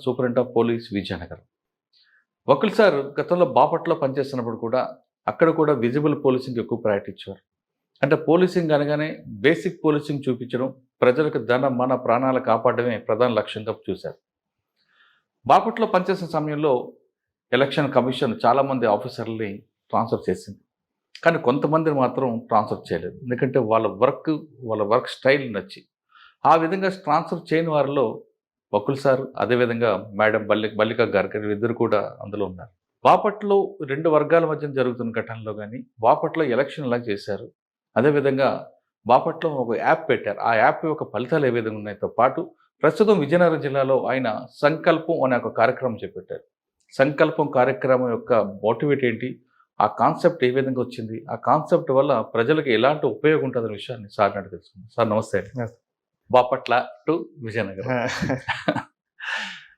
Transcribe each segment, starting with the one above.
Superintendent of police Vizianagaram. Vakeel sir గతంలో బాపట్ల పనిచేస్తున్నప్పుడు కూడా అక్కడ కూడా విజిబుల్ పోలీసింగ్ ఎక్కువ ప్రయారిటీ ఇచ్చేవారు. అంటే పోలీసింగ్ అనగానే బేసిక్ పోలీసింగ్ చూపించడం, ప్రజలకు మన ప్రాణాలు కాపాడడమే ప్రధాన లక్ష్యంగా చూశారు. బాపట్ల పనిచేసిన సమయంలో ఎలక్షన్ కమిషన్ చాలామంది ఆఫీసర్లని ట్రాన్స్ఫర్ చేసింది. కానీ కొంతమందిని మాత్రం ట్రాన్స్ఫర్ చేయలేదు. ఎందుకంటే వాళ్ళ వర్క్ స్టైల్ నచ్చి. ఆ విధంగా ట్రాన్స్ఫర్ చేయని వారిలో వకుల్ సార్, అదేవిధంగా మేడం మల్లికా గారు ఇద్దరు కూడా అందులో ఉన్నారు. బాపట్లో 2 వర్గాల మధ్య జరుగుతున్న ఘటనలో కానీ బాపట్లో ఎలక్షన్ ఎలా చేశారు, అదేవిధంగా బాపట్లో ఒక యాప్ పెట్టారు. ఆ యాప్ యొక్క ఫలితాలు ఏ విధంగా ఉన్నాయో పాటు ప్రస్తుతం విజయనగరం జిల్లాలో ఆయన సంకల్పం అనే ఒక కార్యక్రమం చేపట్టారు. సంకల్పం కార్యక్రమం యొక్క మోటివేట్ ఏంటి, ఆ కాన్సెప్ట్ ఏ విధంగా వచ్చింది, ఆ కాన్సెప్ట్ వల్ల ప్రజలకు ఎలాంటి ఉపయోగం ఉంటుందనే విషయాన్ని సార్ నాటి తెలుసుకుందాం. సార్ నమస్తే అండి. బాపట్ల టు విజయనగరం.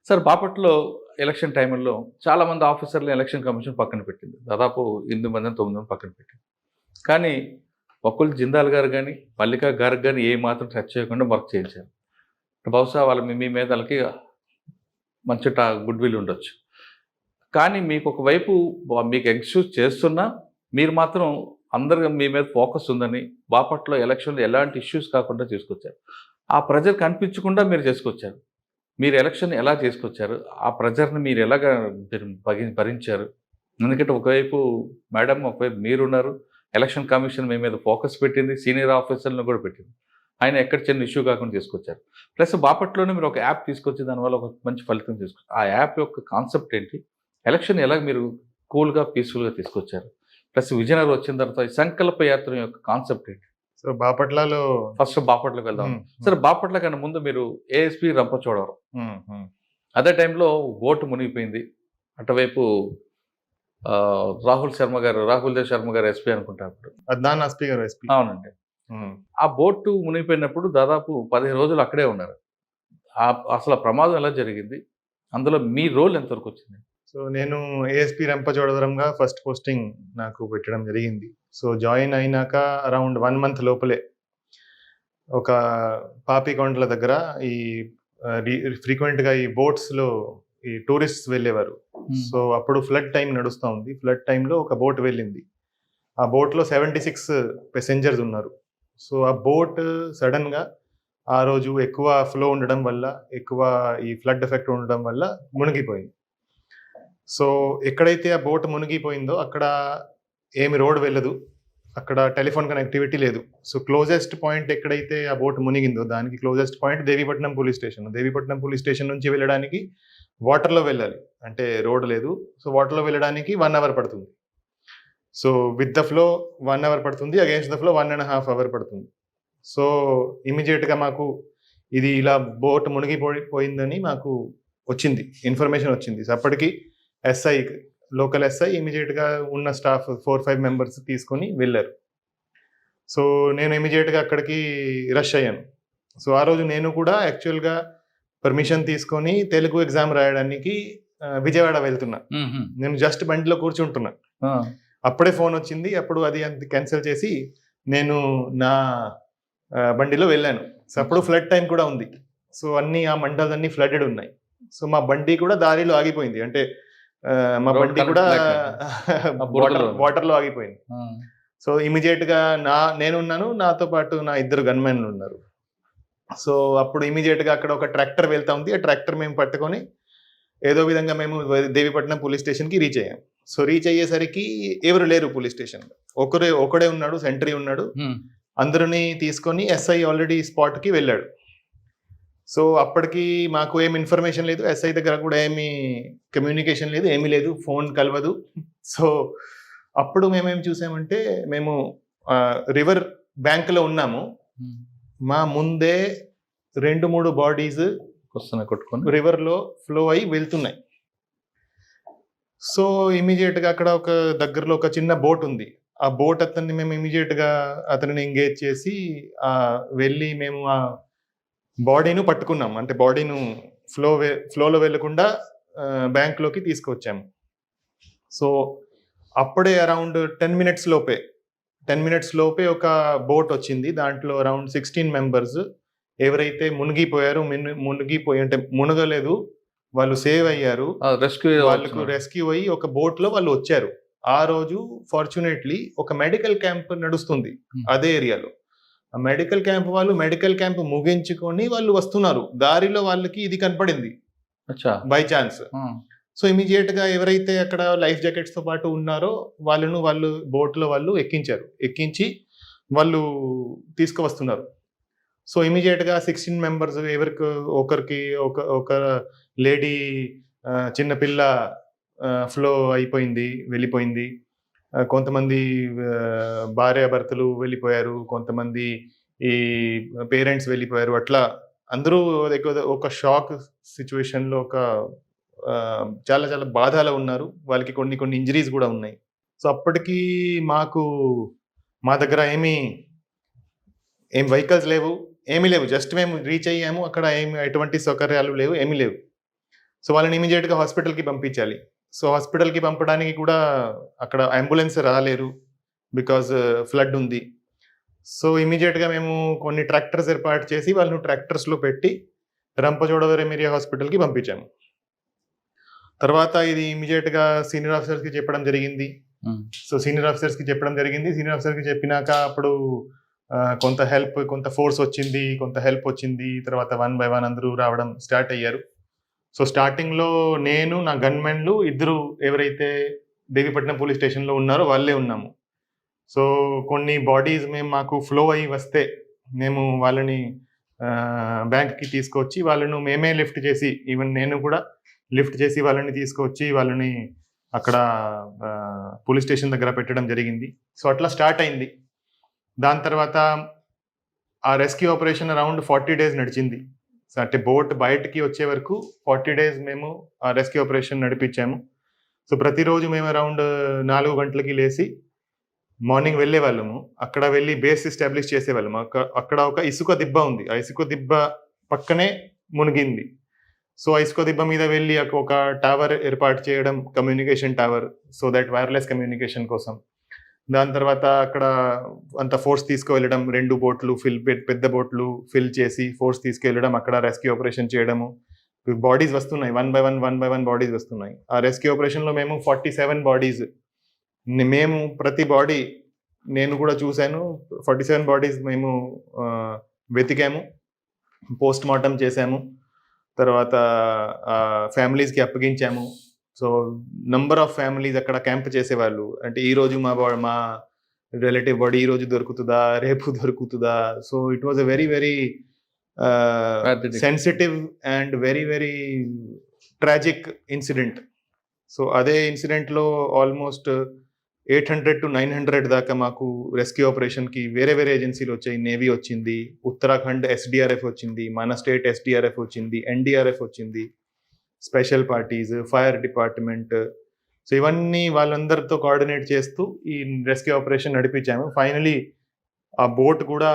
సార్, బాపట్లో ఎలక్షన్ టైంలో చాలామంది ఆఫీసర్లు ఎలక్షన్ కమిషన్ పక్కన పెట్టింది. దాదాపు 8 మంది 9 మంది పక్కన పెట్టింది. కానీ వకుల్ జిందాల్ గారు కానీ మల్లికా గారు కానీ ఏ మాత్రం టచ్ చేయకుండా వర్క్ చేయించారు. బహుశా వాళ్ళు మీ మీద వాళ్ళకి మంచి గుడ్ విల్ ఉండొచ్చు. కానీ మీకు ఒకవైపు మీకు ఎక్స్క్యూజ్ చేస్తున్నా మీరు మాత్రం అందరు మీ మీద ఫోకస్ ఉందని బాపట్లో ఎలక్షన్లో ఎలాంటి ఇష్యూస్ కాకుండా తీసుకొచ్చారు. ఆ ప్రెజర్ కనిపించకుండా మీరు చేసుకొచ్చారు. మీరు ఎలక్షన్ ఎలా చేసుకొచ్చారు, ఆ ప్రెజర్ని మీరు ఎలాగ భరించారు? ఎందుకంటే ఒకవైపు మేడం, ఒకవైపు మీరున్నారు. ఎలక్షన్ కమిషన్ మీ మీద ఫోకస్ పెట్టింది, సీనియర్ ఆఫీసర్లను కూడా పెట్టింది. ఆయన ఎక్కడ చిన్న ఇష్యూ కాకుండా తీసుకొచ్చారు. ప్లస్ బాపట్లోనే మీరు ఒక యాప్ తీసుకొచ్చి దానివల్ల ఒక మంచి ఫలితం తీసుకొచ్చారు. ఆ యాప్ యొక్క కాన్సెప్ట్ ఏంటి, ఎలక్షన్ ఎలా మీరు కూల్గా పీస్ఫుల్గా తీసుకొచ్చారు? ప్లస్ విజయనగరం వచ్చిన తర్వాత ఈ సంకల్ప యాత్ర యొక్క కాన్సెప్ట్ ఏంటి? సో బాపట్లలో ఫస్ట్ బాపట్లకు వెళ్దాం. సరే, బాపట్ల కన్నా ముందు మీరు ఏఎస్పీ రంపచోడవరం, అదే టైంలో ఓటు మునిగిపోయింది. అటువైపు రాహుల్ దేవ్ శర్మ గారు ఎస్పీ అనుకుంటారు. అద్నాన్ ఎస్పీ గారు ఎస్పీ. అవునండి. ఆ బోటు మునిగిపోయినప్పుడు దాదాపు 15 రోజులు అక్కడే ఉన్నారు. అసలు ప్రమాదం ఎలా జరిగింది, అందులో మీ రోల్ ఎంతవరకు వచ్చింది? సో నేను ఏఎస్పీ రంపచోడవరంగా ఫస్ట్ పోస్టింగ్ నాకు పెట్టడం జరిగింది. సో జాయిన్ అయినాక అరౌండ్ 1 మంత్ లోపలే ఒక పాపికొండల దగ్గర ఈ ఫ్రీక్వెంట్గా ఈ బోట్స్లో ఈ టూరిస్ట్స్ వెళ్ళేవారు. సో అప్పుడు ఫ్లడ్ టైం నడుస్తూ ఉంది. ఫ్లడ్ టైంలో ఒక బోట్ వెళ్ళింది. ఆ బోట్లో 76 ప్యాసింజర్స్ ఉన్నారు. సో ఆ బోట్ సడన్గా ఆ రోజు ఎక్కువ ఫ్లో ఉండడం వల్ల, ఎక్కువ ఈ ఫ్లడ్ ఎఫెక్ట్ ఉండడం వల్ల మునిగిపోయింది. సో ఎక్కడైతే ఆ బోట్ మునిగిపోయిందో అక్కడ ఏమి రోడ్ వెళ్ళదు, అక్కడ టెలిఫోన్ కనెక్టివిటీ లేదు. సో క్లోజెస్ట్ పాయింట్ ఎక్కడైతే ఆ బోట్ మునిగిందో దానికి closest point Devipatnam police station. Devipatnam police station నుంచి వెళ్ళడానికి వాటర్లో వెళ్ళాలి, అంటే రోడ్ లేదు. సో వాటర్లో వెళ్ళడానికి 1 అవర్ పడుతుంది. So with the flow 1 hour పడుతుంది, అగేన్స్ట్ ద ఫ్లో 1.5 అవర్ పడుతుంది. సో ఇమీడియట్గా మాకు ఇది ఇలా బోట్ మునిగిపోయిందని మాకు వచ్చింది, ఇన్ఫర్మేషన్ వచ్చింది. సో అప్పటికి ఎస్ఐ, లోకల్ ఎస్ఐ ఇమీడియట్గా ఉన్న స్టాఫ్ 4-5 మెంబర్స్ తీసుకొని వెళ్ళారు. సో నేను ఇమీడియట్గా అక్కడికి రష్ అయ్యాను. సో ఆ రోజు నేను కూడా యాక్చువల్గా పర్మిషన్ తీసుకొని తెలుగు ఎగ్జామ్ రాయడానికి విజయవాడ వెళ్తున్నా. నేను జస్ట్ బండిలో కూర్చుంటున్నా, అప్పుడే ఫోన్ వచ్చింది. అప్పుడు అది క్యాన్సిల్ చేసి నేను నా బండిలో వెళ్ళాను. సో అప్పుడు ఫ్లడ్ టైం కూడా ఉంది. సో ఆ మండల్స్ అన్ని ఫ్లడెడ్ ఉన్నాయి. సో మా బండి కూడా దారిలో ఆగిపోయింది, అంటే మా బండి కూడా వాటర్లో ఆగిపోయింది. సో ఇమీడియట్గా నేనున్నాను, నాతో పాటు నా 2 గన్మెన్లు ఉన్నారు. సో అప్పుడు ఇమీడియట్గా అక్కడ ఒక ట్రాక్టర్ వెళ్తా ఉంది. ఆ ట్రాక్టర్ మేము పట్టుకొని ఏదో విధంగా మేము దేవీపట్నం పోలీస్ స్టేషన్కి రీచ్ అయ్యాం. సో రీచ్ అయ్యేసరికి ఎవరు లేరు పోలీస్ స్టేషన్లో, ఒకడే ఉన్నాడు, సెంట్రీ ఉన్నాడు. అందరినీ తీసుకొని ఎస్ఐ ఆల్రెడీ స్పాట్కి వెళ్ళాడు. సో అప్పటికి మాకు ఏమి ఇన్ఫర్మేషన్ లేదు, ఎస్ఐ దగ్గర కూడా ఏమి కమ్యూనికేషన్ లేదు, ఏమీ లేదు, ఫోన్ కలవదు. సో అప్పుడు మేమేం చూసామంటే, మేము రివర్ బ్యాంక్లో ఉన్నాము. మా ముందే 2-3 బాడీస్ కొట్టుకొని రివర్లో ఫ్లో అయ్యి వెళ్తున్నాయి. సో ఇమీడియట్గా అక్కడ ఒక దగ్గరలో ఒక చిన్న బోట్ ఉంది. ఆ బోట్ మేము ఇమీడియట్గా అతనిని ఎంగేజ్ చేసి వెళ్ళి మేము ఆ బాడీను పట్టుకున్నాం, అంటే బాడీను ఫ్లోలో వెళ్ళకుండా బ్యాంక్లోకి తీసుకొచ్చాము. సో అప్పుడే అరౌండ్ 10 మినిట్స్ లోపే ఒక బోట్ వచ్చింది. దాంట్లో అరౌండ్ 16 మెంబర్స్ ఎవరైతే మునిగిపోయారో, మునిగిపోయి అంటే మునగలేదు, వాళ్ళు సేవ్ అయ్యారు. రెస్క్యూ వాళ్ళకు రెస్క్యూ అయ్యి ఒక బోట్ లో వాళ్ళు వచ్చారు. ఆ రోజు ఫార్చునేట్లీ ఒక మెడికల్ క్యాంప్ నడుస్తుంది అదే ఏరియాలో. ఆ మెడికల్ క్యాంప్ వాళ్ళు మెడికల్ క్యాంప్ ముగించుకొని వాళ్ళు వస్తున్నారు. దారిలో వాళ్ళకి ఇది కనపడింది బై ఛాన్స్. సో ఇమీడియట్ గా ఎవరైతే అక్కడ లైఫ్ జాకెట్స్ తో పాటు ఉన్నారో వాళ్ళు బోట్ లో వాళ్ళు ఎక్కించి వాళ్ళు తీసుకువస్తున్నారు. సో ఇమీడియట్ గా 16 మెంబర్స్ ఎవరికి ఒకరికి ఒక లేడీ చిన్న పిల్ల ఫ్లో అయిపోయింది, వెళ్ళిపోయింది. కొంతమంది భార్యాభర్తలు వెళ్ళిపోయారు, కొంతమంది ఈ పేరెంట్స్ వెళ్ళిపోయారు. అట్లా అందరూ ఒక షాక్ సిచ్యువేషన్ లో చాలా చాలా బాధలో ఉన్నారు. వాళ్ళకి కొన్ని ఇంజరీస్ కూడా ఉన్నాయి. సో అప్పటికి మా దగ్గర ఏం వెహికల్స్ లేవు, ఏమీ లేవు. జస్ట్ మేము రీచ్ అయ్యాము, అక్కడ ఎటువంటి సౌకర్యాలు లేవు, ఏమీ లేవు. సో వాళ్ళని ఇమీడియట్ గా హాస్పిటల్కి పంపించాలి. సో హాస్పిటల్కి పంపడానికి కూడా అక్కడ అంబులెన్స్ రాలేరు, బికాజ్ ఫ్లడ్ ఉంది. సో ఇమీడియట్ గా మేము కొన్ని ట్రాక్టర్స్ ఏర్పాటు చేసి వాళ్ళను ట్రాక్టర్స్ లో పెట్టి రంపచోడవరం ఏరియా హాస్పిటల్కి పంపించాము. తర్వాత ఇది ఇమీడియట్ గా సీనియర్ ఆఫీసర్స్ కి చెప్పడం జరిగింది. సో సీనియర్ ఆఫీసర్స్ కి చెప్పినాక అప్పుడు కొంత ఫోర్స్ వచ్చింది, కొంత హెల్ప్ వచ్చింది. తర్వాత 1 by 1 అందరూ రావడం స్టార్ట్ అయ్యారు. సో స్టార్టింగ్ లో నేను, నా గన్మెన్లు ఇద్దరు ఎవరైతే దేవీపట్నం పోలీస్ స్టేషన్ లో ఉన్నారో వాళ్ళే ఉన్నాము. సో కొన్ని బాడీస్ మాకు ఫ్లో అయ్యి వస్తే మేము వాళ్ళని బ్యాంక్ కి తీసుకొచ్చి వాళ్ళను మేమే లిఫ్ట్ చేసి, ఈవెన్ నేను కూడా లిఫ్ట్ చేసి వాళ్ళని తీసుకొచ్చి వాళ్ళని అక్కడ పోలీస్ స్టేషన్ దగ్గర పెట్టడం జరిగింది. సో అట్లా స్టార్ట్ అయింది. దాని తర్వాత ఆ రెస్క్యూ ఆపరేషన్ అరౌండ్ 40 days నడిచింది. సో అంటే బోట్ బయటకి వచ్చే వరకు 40 days మేము ఆ రెస్క్యూ ఆపరేషన్ నడిపించాము. సో ప్రతిరోజు మేము అరౌండ్ 4 గంటలకి లేచి మార్నింగ్ వెళ్ళే వాళ్ళము. అక్కడ వెళ్ళి బేస్ ఎస్టాబ్లిష్ చేసేవాళ్ళము. అక్కడ ఒక ఇసుక దిబ్బ ఉంది, ఆ ఇసుక దిబ్బ పక్కనే మునిగింది. సో ఆ ఇసుక దిబ్బ మీద వెళ్ళి ఒక టవర్ ఏర్పాటు చేయడం, communication tower, so that wireless communication కోసం. దాని తర్వాత అక్కడ అంత ఫోర్స్ తీసుకువెళ్ళడం, 2 బోట్లు పెద్ద బోట్లు ఫిల్ చేసి ఫోర్స్ తీసుకెళ్ళడం, అక్కడ రెస్క్యూ ఆపరేషన్ చేయడము. బాడీస్ వస్తున్నాయి, 1 by 1 బాడీస్ వస్తున్నాయి. ఆ రెస్క్యూ ఆపరేషన్ లో మేము 47 బాడీస్, మేము ప్రతి బాడీ నేను కూడా చూశాను. 47 బాడీస్ మేము వెతికాము, పోస్ట్ మార్టం చేశాము. తర్వాత ఫ్యామిలీస్కి అప్పగించాము. సో నంబర్ ఆఫ్ ఫ్యామిలీస్ అక్కడ క్యాంప్ చేసేవాళ్ళు. అంటే ఈ రోజు మా రిలేటివ్ బాడీ ఈ రోజు దొరుకుతుందా, రేపు దొరుకుతుందా. So it was a very very sensitive and very very tragic incident. So అదే ఇన్సిడెంట్ లో ఆల్మోస్ట్ 800 to 900 దాకా మాకు రెస్క్యూ ఆపరేషన్ కి వేరే ఏజెన్సీలు వచ్చాయి. నేవీ వచ్చింది, ఉత్తరాఖండ్ SDRF వచ్చింది, మన స్టేట్ SDRF వచ్చింది, NDRF వచ్చింది, special parties, fire department. So ఇవన్నీ వాళ్ళందరితో కోఆర్డినేట్ చేస్తూ ఈ రెస్క్యూ ఆపరేషన్ నడిపించాము. ఫైనలీ ఆ బోట్ కూడా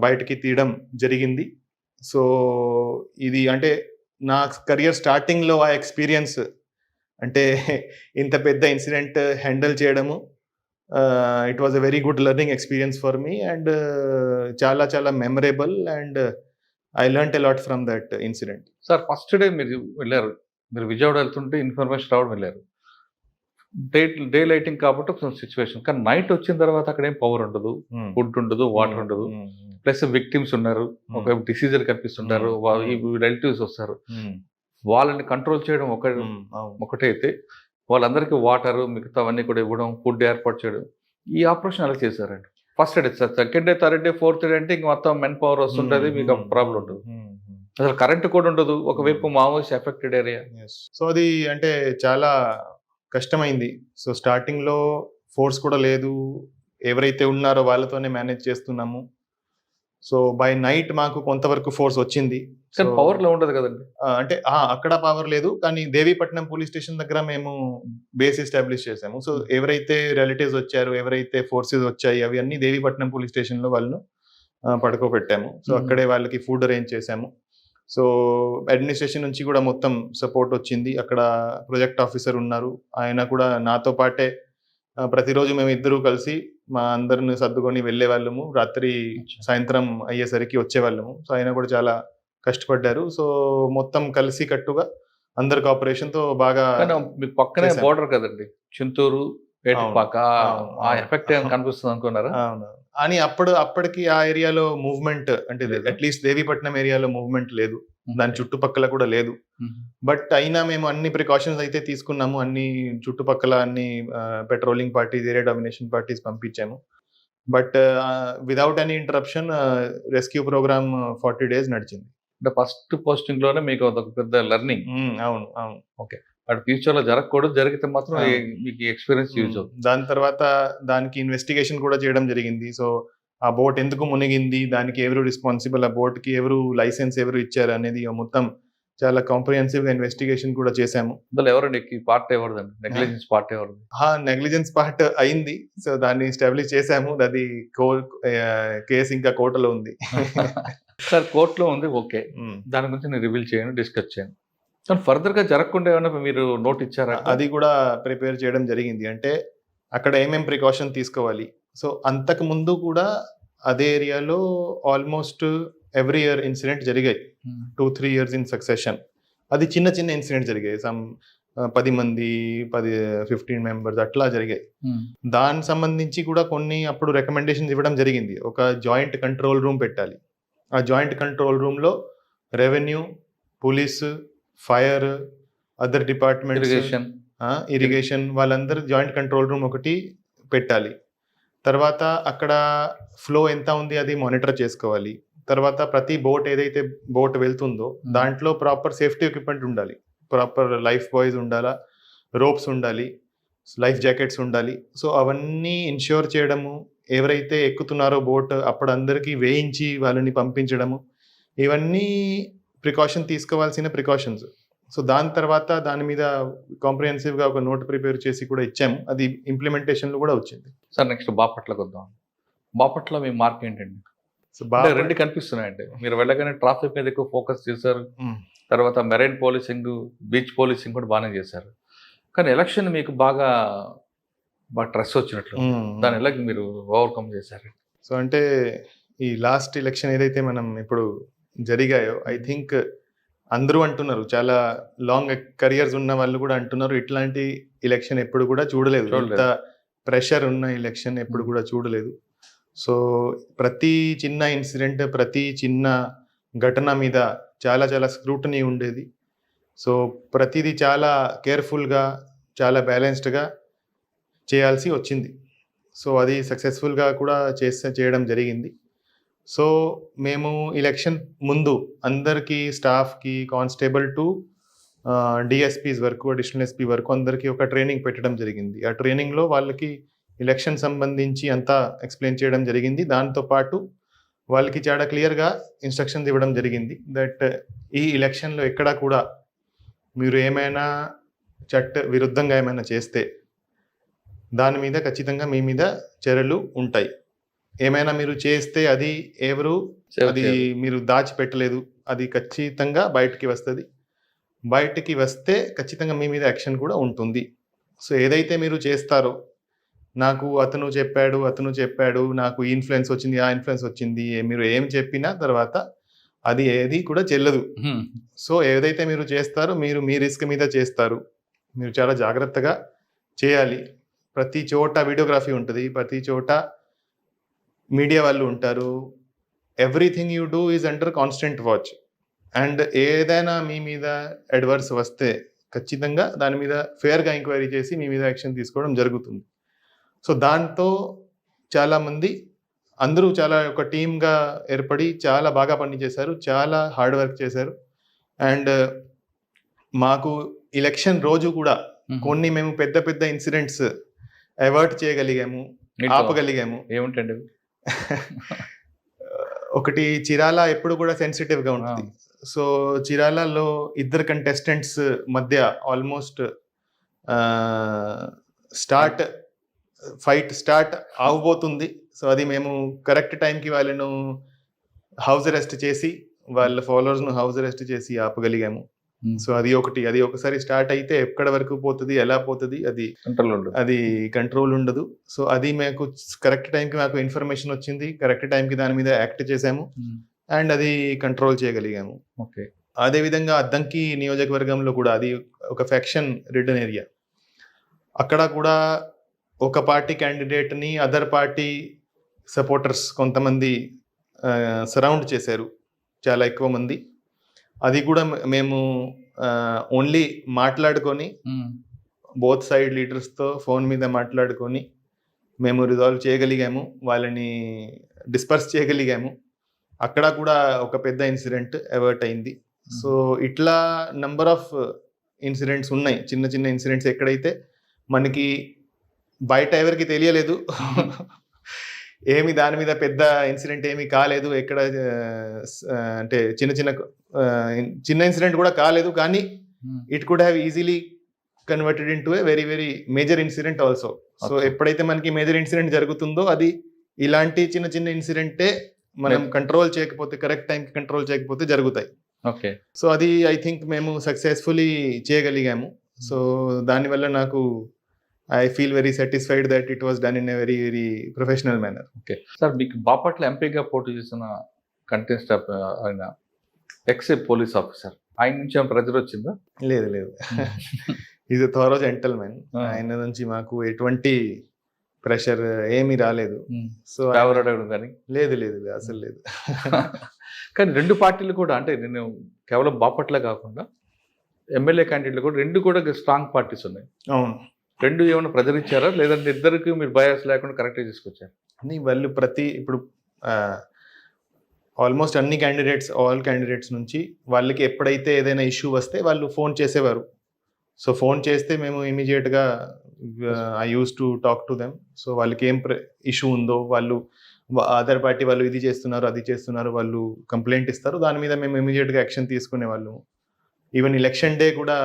బయటికి తీయడం జరిగింది. సో ఇది అంటే నా కెరియర్ స్టార్టింగ్ లో ఆ ఎక్స్పీరియన్స్, అంటే ఇంత పెద్ద ఇన్సిడెంట్ హ్యాండిల్ చేయడము, it was a very good learning experience for me and చాలా చాలా memorable and I learned a lot from that incident. Sir first day మీరు వెళ్ళారు, మీరు విజయవాడ వెళ్తుంటే ఇన్ఫర్మేషన్ రావడం వెళ్ళారు. డే లైటింగ్ కాబట్టి ఒక సిచ్యువేషన్, కానీ నైట్ వచ్చిన తర్వాత అక్కడ ఏం పవర్ ఉండదు, ఫుడ్ ఉండదు, వాటర్ ఉండదు, ప్లస్ విక్టిమ్స్ ఉన్నారు, ఒక డిసీజర్ కనిపిస్తుంటారు, రిలేటివ్స్ వస్తారు. వాళ్ళని కంట్రోల్ చేయడం ఒకటే అయితే వాళ్ళందరికీ వాటర్ మిగతా అవన్నీ కూడా ఇవ్వడం, ఫుడ్ ఏర్పాటు చేయడం, ఈ ఆపరేషన్ ఎలా చేశారండి? First day, second day, third day, fourth day అంటే ఇంక మొత్తం మెన్ పవర్ వస్తుంటది, మీకు ప్రాబ్లం ఉండదు, అసలు కరెంట్ కూడా ఉండదు, ఒకవైపు మావోయిస్ట్ ఎఫెక్టెడ్ ఏరియా. సో అది అంటే చాలా కష్టమైంది. సో స్టార్టింగ్ లో ఫోర్స్ కూడా లేదు, ఎవరైతే ఉన్నారో వాళ్ళతోనే మేనేజ్ చేస్తున్నాము. సో బై నైట్ మాకు కొంతవరకు ఫోర్స్ వచ్చింది. పవర్ లో ఉండదు కదండి, అంటే అక్కడ పవర్ లేదు, కానీ దేవీపట్నం పోలీస్ స్టేషన్ దగ్గర మేము బేస్ ఎస్టాబ్లిష్ చేసాము. సో ఎవరైతే రిలేటివ్స్ వచ్చారు, ఎవరైతే ఫోర్సెస్ వచ్చాయి, అవి అన్ని దేవీపట్నం పోలీస్ స్టేషన్ లో వాళ్ళను పడుకోబెట్టాము. సో అక్కడే వాళ్ళకి ఫుడ్ అరేంజ్ చేసాము. సో అడ్మినిస్ట్రేషన్ నుంచి కూడా మొత్తం సపోర్ట్ వచ్చింది. అక్కడ ప్రొజెక్ట్ ఆఫీసర్ ఉన్నారు, ఆయన కూడా నాతో పాటే ప్రతిరోజు మేము ఇద్దరు కలిసి మా అందరిని సర్దుకొని వెళ్ళే వాళ్ళము, రాత్రి సాయంత్రం అయ్యేసరికి వచ్చేవాళ్ళము. సో ఆయన కూడా చాలా కష్టపడ్డారు. సో మొత్తం కలిసి కట్టుగా అందరి కోఆపరేషన్ తో బాగా కానీ మీకు పక్కనే చేశాం. బోర్డర్ కదండి, చింతూరు ఏటుపాక, అవును, ఆ అవును. ఎఫెక్ట్ ఏమైనా కనిపిస్తుంది అనుకున్నారా? అవును. అని అప్పటికి ఆ ఏరియాలో మూవ్‌మెంట్ అంటే లేదా? అట్‌లీస్ట్ దేవీపట్నం ఏరియాలో మూవ్‌మెంట్ లేదు. దాని చుట్టుపక్కల కూడా లేదు. బట్ అయినా మేము అన్ని ప్రికాషన్స్ అయితే తీసుకున్నాము. అన్ని చుట్టుపక్కల అన్ని patrolling parties, area domination parties పంపించాము. But without any interruption rescue programme 40 days నడిచింది. అంటే ఫస్ట్ పోస్టింగ్ లోనే మీకు అదొక పెద్ద లెర్నింగ్. అవును, అవును. అటు ఫ్యూచర్ లో జరగకూడదు, జరిగితే మాత్రం అవును. మీకు ఎక్స్పీరియన్స్ యూజ్ అవుతుంది. దాని తర్వాత దానికి ఇన్వెస్టిగేషన్ కూడా చేయడం జరిగింది. సో ఆ బోట్ ఎందుకు మునిగింది, దానికి ఎవరు రెస్పాన్సిబుల్, ఆ బోట్ కి ఎవరు లైసెన్స్ ఎవరు ఇచ్చారు అనేది మొత్తం చాలా కాంప్రిహెన్సివ్ గా ఇన్వెస్టిగేషన్ కూడా చేశాము. అందులో ఎవరండి పార్ట్ ఎవరిదండి, నెగ్లిజెన్స్ పార్ట్ ఎవరిది? నెగ్లిజెన్స్ పార్ట్ అయింది. సో దాన్ని ఎస్టాబ్లిష్ చేశాము. అది కేసు ఇంకా కోర్టులో ఉంది. సార్ కోర్టులో ఉంది, ఓకే. దాని గురించి నేను రివీల్ చేయను, డిస్కస్ చేయను. కానీ ఫర్దర్ గా జరగకుండా ఏమైనా మీరు నోట్ ఇచ్చారా? అది కూడా ప్రిపేర్ చేయడం జరిగింది. అంటే అక్కడ ఏమేం ప్రికాషన్ తీసుకోవాలి. సో అంతకు ముందు కూడా అదే ఏరియాలో ఆల్మోస్ట్ ఎవ్రీ ఇయర్ ఇన్సిడెంట్ జరిగాయి. 2-3 ఇయర్స్ ఇన్ సక్సెషన్. అది చిన్న చిన్న ఇన్సిడెంట్ జరిగాయి. 10 మంది 15 మెంబర్స్ అట్లా జరిగాయి. దానికి సంబంధించి కూడా కొన్ని అప్పుడు రికమెండేషన్స్ ఇవ్వడం జరిగింది. ఒక జాయింట్ కంట్రోల్ రూమ్ పెట్టాలి. ఆ జాయింట్ కంట్రోల్ రూమ్ లో revenue, police, fire, other departments, irrigation వాళ్ళందరూ జాయింట్ కంట్రోల్ రూమ్ ఒకటి పెట్టాలి. తర్వాత అక్కడ ఫ్లో ఎంత ఉంది అది మానిటర్ చేసుకోవాలి. తర్వాత ప్రతి బోట్ ఏదైతే బోట్ వెళ్తుందో దాంట్లో ప్రాపర్ సేఫ్టీ ఎక్విప్మెంట్ ఉండాలి. ప్రాపర్ లైఫ్ బాయ్స్ ఉండాలా, రోప్స్ ఉండాలి, లైఫ్ జాకెట్స్ ఉండాలి. సో అవన్నీ ఇన్ష్యూర్ చేయడము, ఎవరైతే ఎక్కుతున్నారో బోట్ అప్పుడు అందరికీ వేయించి వాళ్ళని పంపించడము, ఇవన్నీ ప్రికాషన్ తీసుకోవాల్సిన ప్రికాషన్స్. సో దాని తర్వాత దాని మీద కాంప్రిహెన్సివ్ గా ఒక నోట్ ప్రిపేర్ చేసి కూడా ఇచ్చాము. అది ఇంప్లిమెంటేషన్ లో కూడా వచ్చింది. సార్ నెక్స్ట్ బాపట్లకు వద్దాం. బాపట్ల మీ మార్క్ ఏంటండి? సో రెండు కనిపిస్తున్నాయండి. మీరు వెళ్ళగానే ట్రాఫిక్ మీద ఎక్కువ ఫోకస్ చేశారు, తర్వాత మెరైన్ పోలీసింగ్, బీచ్ పోలీసింగ్ కూడా బాగానే చేశారు. కానీ ఎలక్షన్ మీకు బాగా స్ట్రెస్ వచ్చినట్లు, దాన్ని ఎలా మీరు ఓవర్కమ్ చేశారు? సో అంటే ఈ లాస్ట్ ఎలక్షన్ ఏదైతే మనం ఇప్పుడు జరిగాయో, ఐ థింక్ అందరూ అంటున్నారు, చాలా లాంగ్ కెరియర్స్ ఉన్న వాళ్ళు కూడా అంటున్నారు, ఇట్లాంటి ఎలక్షన్ ఎప్పుడు కూడా చూడలేదు, ఇంత ప్రెషర్ ఉన్న ఎలక్షన్ ఎప్పుడు కూడా చూడలేదు. సో ప్రతి చిన్న ఇన్సిడెంట్, ప్రతి చిన్న ఘటన మీద చాలా చాలా స్క్రూటనీ ఉండేది. సో ప్రతిదీ చాలా కేర్ఫుల్గా, చాలా బ్యాలెన్స్డ్గా చేయాల్సి వచ్చింది. సో అది సక్సెస్ఫుల్గా కూడా చేయడం జరిగింది. సో మేము ఎలక్షన్ ముందు అందరికీ, స్టాఫ్కి, కానిస్టేబుల్ టు డిఎస్పీస్ వరకు, అడిషనల్ ఎస్పీ వరకు అందరికీ ఒక ట్రైనింగ్ పెట్టడం జరిగింది. ఆ ట్రైనింగ్లో వాళ్ళకి ఎలక్షన్ సంబంధించి అంతా ఎక్స్ప్లెయిన్ చేయడం జరిగింది. దాంతోపాటు వాళ్ళకి చాలా క్లియర్గా ఇన్స్ట్రక్షన్స్ ఇవ్వడం జరిగింది దట్ ఈ ఎలక్షన్లో ఎక్కడా కూడా మీరు ఏమైనా చట్ట విరుద్ధంగా ఏమైనా చేస్తే దాని మీద ఖచ్చితంగా మీ మీద చర్యలు ఉంటాయి. ఏమైనా మీరు చేస్తే అది అది మీరు దాచిపెట్టలేదు, అది ఖచ్చితంగా బయటికి వస్తుంది. బయటికి వస్తే ఖచ్చితంగా మీ మీద యాక్షన్ కూడా ఉంటుంది. సో ఏదైతే మీరు చేస్తారో, నాకు అతను చెప్పాడు, నాకు ఈ ఇన్ఫ్లుయెన్స్ వచ్చింది, ఆ ఇన్ఫ్లుయెన్స్ వచ్చింది, మీరు ఏం చెప్పినా తర్వాత అది ఏది కూడా చెల్లదు. సో ఏదైతే మీరు చేస్తారో మీరు మీ రిస్క్ మీద చేస్తారు. మీరు చాలా జాగ్రత్తగా చేయాలి. ప్రతి చోట వీడియోగ్రఫీ ఉంటుంది, ప్రతి చోట మీడియా వాళ్ళు ఉంటారు. Everything you do is under constant watch. And ఏదైనా మీ మీద అడ్వర్స్ వస్తే ఖచ్చితంగా దాని మీద ఫేర్గా ఎంక్వైరీ చేసి మీ మీద యాక్షన్ తీసుకోవడం జరుగుతుంది. సో దాంతో చాలామంది అందరూ చాలా ఒక టీమ్గా ఏర్పడి చాలా బాగా పనిచేశారు, చాలా హార్డ్ వర్క్ చేశారు. అండ్ మాకు ఎలక్షన్ రోజు కూడా కొన్ని మేము పెద్ద పెద్ద ఇన్సిడెంట్స్ అవాయిడ్ చేయగలిగాము, ఆపగలిగాము. ఏమిటండి? ఒకటి, చిరాల ఎప్పుడు కూడా సెన్సిటివ్గా ఉంటుంది. సో చిరాలలో ఇద్దరు కంటెస్టెంట్స్ మధ్య ఆల్మోస్ట్ ఫైట్ స్టార్ట్ అవబోతుంది. సో అది మేము కరెక్ట్ టైంకి వాళ్ళను హౌస్ అరెస్ట్ చేసి, వాళ్ళ ఫాలోవర్స్ను హౌస్ అరెస్ట్ చేసి ఆపగలిగాము. సో అది ఒకసారి స్టార్ట్ అయితే ఎక్కడ వరకు పోతుంది, ఎలా పోతుంది, అది కంట్రోల్ ఉండదు. సో అది మాకు కరెక్ట్ టైంకి మాకు ఇన్ఫర్మేషన్ వచ్చింది, కరెక్ట్ టైంకి దాని మీద యాక్ట్ చేసాము అండ్ అది కంట్రోల్ చేయగలిగాము. ఓకే. అదేవిధంగా అద్దంకి నియోజకవర్గంలో కూడా అది ఒక ఫ్యాక్షన్ రిడన్ ఏరియా. అక్కడ కూడా ఒక పార్టీ క్యాండిడేట్ని అదర్ పార్టీ సపోర్టర్స్ కొంతమంది సరౌండ్ చేశారు, చాలా ఎక్కువ మంది. అది కూడా మేము ఓన్లీ మాట్లాడుకొని బోత్ సైడ్ లీడర్స్తో ఫోన్ మీద మాట్లాడుకొని మేము రిజాల్వ్ చేయగలిగాము, వాళ్ళని డిస్పర్స్ చేయగలిగాము. అక్కడ కూడా ఒక పెద్ద ఇన్సిడెంట్ అవర్ట్ అయింది. సో ఇట్లా నంబర్ ఆఫ్ ఇన్సిడెంట్స్ ఉన్నాయి, చిన్న చిన్న ఇన్సిడెంట్స్ ఎక్కడైతే మనకి బయట ఎవరికి తెలియలేదు, ఏమి దాని మీద పెద్ద ఇన్సిడెంట్ ఏమీ కాలేదు, ఎక్కడ అంటే చిన్న చిన్న చిన్న ఇన్సిడెంట్ కూడా కాలేదు, కానీ it could have easily converted in to a very very major incident also. So ఎప్పుడైతే మనకి మేజర్ ఇన్సిడెంట్ జరుగుతుందో అది ఇలాంటి చిన్న చిన్న ఇన్సిడెంటే మనం కంట్రోల్ చేయకపోతే, కరెక్ట్ టైంకి కంట్రోల్ చేయకపోతే జరుగుతాయి. ఓకే. సో అది ఐ థింక్ మేము సక్సెస్ఫుల్లీ చేయగలిగాము. సో దానివల్ల నాకు I feel very satisfied that it was done in a very very professional manner. Okay sir, మీకు బాపట్ల ఎంపీగా పోటీ చేసిన కంటెస్ట్ ఆయన ఎక్స్ పోలీస్ ఆఫీసర్, ఆయన నుంచి ఏమైనా ప్రెజర్ వచ్చిందా? లేదు లేదు, ఈజ్ ఎ థారో జెంటల్మెన్. ఆయన నుంచి మాకు ఎటువంటి ప్రెషర్ ఏమీ రాలేదు. సో కానీ లేదు లేదు అసలు లేదు. కానీ రెండు పార్టీలు కూడా, అంటే నేను కేవలం బాపట్ల కాకుండా ఎమ్మెల్యే క్యాండిడేట్లు కూడా రెండు కూడా స్ట్రాంగ్ పార్టీస్ ఉన్నాయి. అవును, రెండు ఏమైనా ప్రెజర్ ఇచ్చారా, లేదంటే ఇద్దరికి మీరు బయాస్ లేకుండా కరెక్ట్గా తీసుకొచ్చారు? అని వాళ్ళు ఇప్పుడు ఆల్మోస్ట్ అన్ని ఆల్ క్యాండిడేట్స్ నుంచి వాళ్ళకి ఎప్పుడైతే ఏదైనా ఇష్యూ వస్తే వాళ్ళు ఫోన్ చేసేవారు. సో ఫోన్ చేస్తే మేము ఇమీడియట్గా I use to talk to them. So వాళ్ళకి ఏం ఇష్యూ ఉందో, వాళ్ళు అదర్ పార్టీ వాళ్ళు ఇది చేస్తున్నారు అది చేస్తున్నారు, వాళ్ళు కంప్లైంట్ ఇస్తారు, దాని మీద మేము ఇమీడియట్గా యాక్షన్ తీసుకునే వాళ్ళు. ఈవెన్ ఎలక్షన్ డే కూడా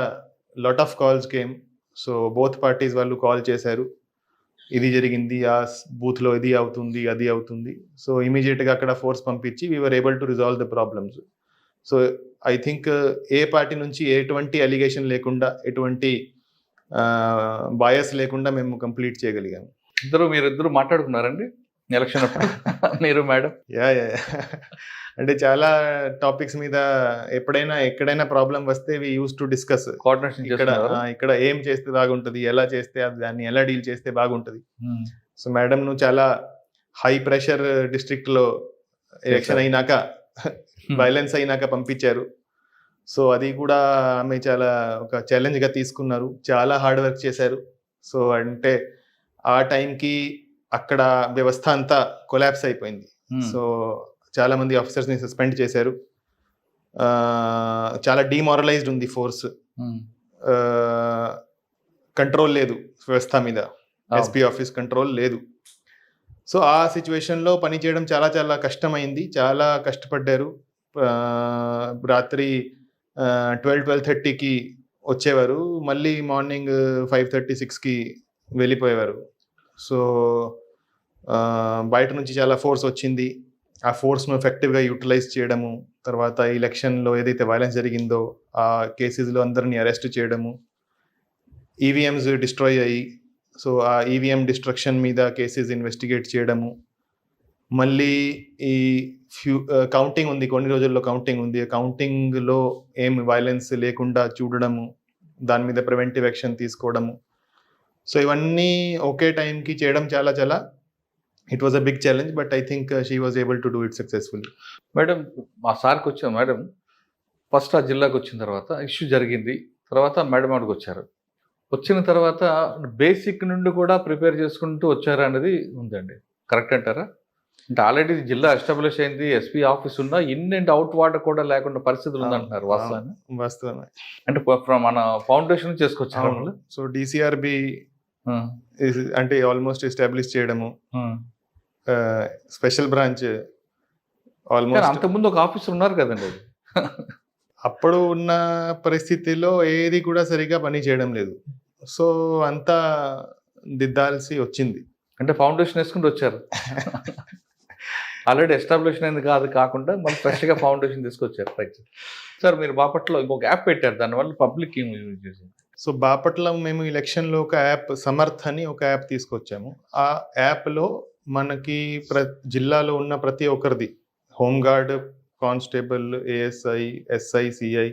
lot of calls came. So both parties వాళ్ళు కాల్ చేశారు, ఇది జరిగింది, ఆ బూత్లో ఇది అవుతుంది అది అవుతుంది. సో ఇమీడియట్గా అక్కడ ఫోర్స్ పంపించి we are able to resolve the problems. So I think a party నుంచి ఎటువంటి అలిగేషన్ లేకుండా, ఎటువంటి బయాస్ లేకుండా మేము కంప్లీట్ చేయగలిగాము. మీరిద్దరు మాట్లాడుకున్నారండి ఎలక్షన్ అప్పుడు? మీరు మేడం? యా అంటే చాలా టాపిక్స్ మీద ఎక్కడైనా ప్రాబ్లం వస్తే వి యూస్ టు డిస్కస్. కోఆర్డినేషన్ ఇక్కడ ఏం చేస్తే బాగుంటుంది, ఎలా చేస్తే దాన్ని ఎలా డీల్ చేస్తే బాగుంటుంది. సో మేడం ను చాలా హై ప్రెషర్ డిస్ట్రిక్ట్ లో ఎలక్షన్ అయినాక, వైలెన్స్ అయినాక పంపించారు. సో అది కూడా ఆమె చాలా ఒక ఛాలెంజ్ గా తీసుకున్నారు, చాలా హార్డ్ వర్క్ చేశారు. సో అంటే ఆ టైంకి అక్కడ వ్యవస్థ అంతా కొలాప్స్ అయిపోయింది. సో చాలా మంది ఆఫీసర్స్ ని సస్పెండ్ చేశారు, చాలా డిమారలైజ్డ్ ఉంది ఫోర్స్, కంట్రోల్ లేదు వ్యవస్థ మీద, ఎస్పీ ఆఫీస్ కంట్రోల్ లేదు. సో ఆ సిచ్యువేషన్లో పనిచేయడం చాలా చాలా కష్టమైంది, చాలా కష్టపడ్డారు. రాత్రి 12-12:30కి వచ్చేవారు, మళ్ళీ మార్నింగ్ 5:30-6కి వెళ్ళిపోయేవారు. సో బయట నుంచి చాలా ఫోర్స్ వచ్చింది, ఆ ఫోర్స్ను ఎఫెక్టివ్గా యూటిలైజ్ చేయడము, తర్వాత ఎలక్షన్లో ఏదైతే వైలెన్స్ జరిగిందో ఆ కేసెస్లో అందరినీ అరెస్ట్ చేయడము, ఈవీఎంస్ డిస్ట్రాయ్ అయ్యి, సో ఆ ఈవీఎం డిస్ట్రక్షన్ మీద కేసెస్ ఇన్వెస్టిగేట్ చేయడము, మళ్ళీ ఈ కౌంటింగ్ ఉంది, కొన్ని రోజుల్లో కౌంటింగ్ ఉంది, కౌంటింగ్లో ఏం వైలెన్స్ లేకుండా చూడడము, దాని మీద ప్రివెంటివ్ యాక్షన్ తీసుకోవడము. సో ఇవన్నీ ఒకే టైంకి చేయడం చాలా చాలా it was a big challenge, but I think she was able to do it successfully. Madam, మా సార్కి వచ్చాం మేడం, ఫస్ట్ ఆ జిల్లాకు వచ్చిన తర్వాత ఇష్యూ జరిగింది, తర్వాత మేడం అక్కడికి వచ్చారు. వచ్చిన తర్వాత బేసిక్ నుండి కూడా ప్రిపేర్ చేసుకుంటూ వచ్చారా అనేది ఉందండి, కరెక్ట్ అంటారా? అంటే ఆల్రెడీ జిల్లా ఎస్టాబ్లిష్ అయింది, ఎస్పీ ఆఫీస్ ఉన్నా ఇన్ అండ్ అవుట్ వాటర్ కూడా లేకుండా పరిస్థితులు ఉందంటున్నారు, వాస్తవమే. అంటే మన ఫౌండేషన్ చేసుకొచ్చారు. సో డిసిఆర్బి అంటే ఆల్మోస్ట్ ఎస్టాబ్లిష్ చేయడము, స్పెషల్ బ్రాంచ్ ఆల్మోస్ట్. అంతకుముందు ఒక ఆఫీసర్ ఉన్నారు కదండి, అప్పుడు ఉన్న పరిస్థితిలో ఏది కూడా సరిగా పని చేయడం లేదు. సో అంతా దిద్దాల్సి వచ్చింది. అంటే ఫౌండేషన్ వేసుకుంటూ వచ్చారు, ఆల్రెడీ ఎస్టాబ్లిష్ అయింది కాకుండా మళ్ళీ ఫ్రెష్గా ఫౌండేషన్ తీసుకొచ్చారు. సార్ మీరు బాపట్లో ఇంకొక యాప్ పెట్టారు, దానివల్ల పబ్లిక్ ఏం యూజ్ చేసింది? సో బాపట్ల మేము ఎలక్షన్లో ఒక యాప్ సమర్థ్ అని ఒక యాప్ తీసుకొచ్చాము. ఆ యాప్లో మనకి జిల్లాలో ఉన్న ప్రతి ఒక్కరిది, home guard constable, ASI, SI, CI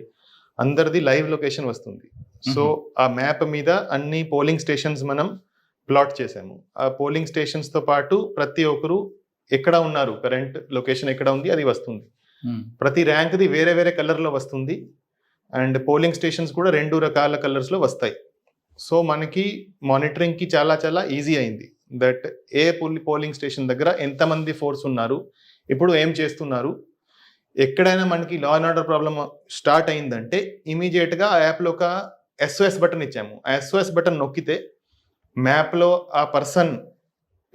అందరిది లైవ్ లొకేషన్ వస్తుంది. సో ఆ మ్యాప్ మీద అన్ని పోలింగ్ స్టేషన్స్ మనం ప్లాట్ చేసాము. ఆ పోలింగ్ స్టేషన్స్తో పాటు ప్రతి ఒక్కరు ఎక్కడ ఉన్నారు, కరెంట్ లొకేషన్ ఎక్కడ ఉంది అది వస్తుంది. ప్రతి ర్యాంక్ది వేరే వేరే కలర్లో వస్తుంది. అండ్ పోలింగ్ స్టేషన్స్ కూడా 2 రకాల కలర్స్లో వస్తాయి. సో మనకి మానిటరింగ్కి చాలా చాలా ఈజీ అయింది. దట్ ఏ పోలింగ్ స్టేషన్ దగ్గర ఎంతమంది ఫోర్స్ ఉన్నారు, ఇప్పుడు ఏం చేస్తున్నారు. ఎక్కడైనా మనకి law and order problem start అయిందంటే ఇమీడియట్గా ఆ యాప్లో ఒక SOS బటన్ ఇచ్చాము. ఆ SOS బటన్ నొక్కితే మ్యాప్లో ఆ పర్సన్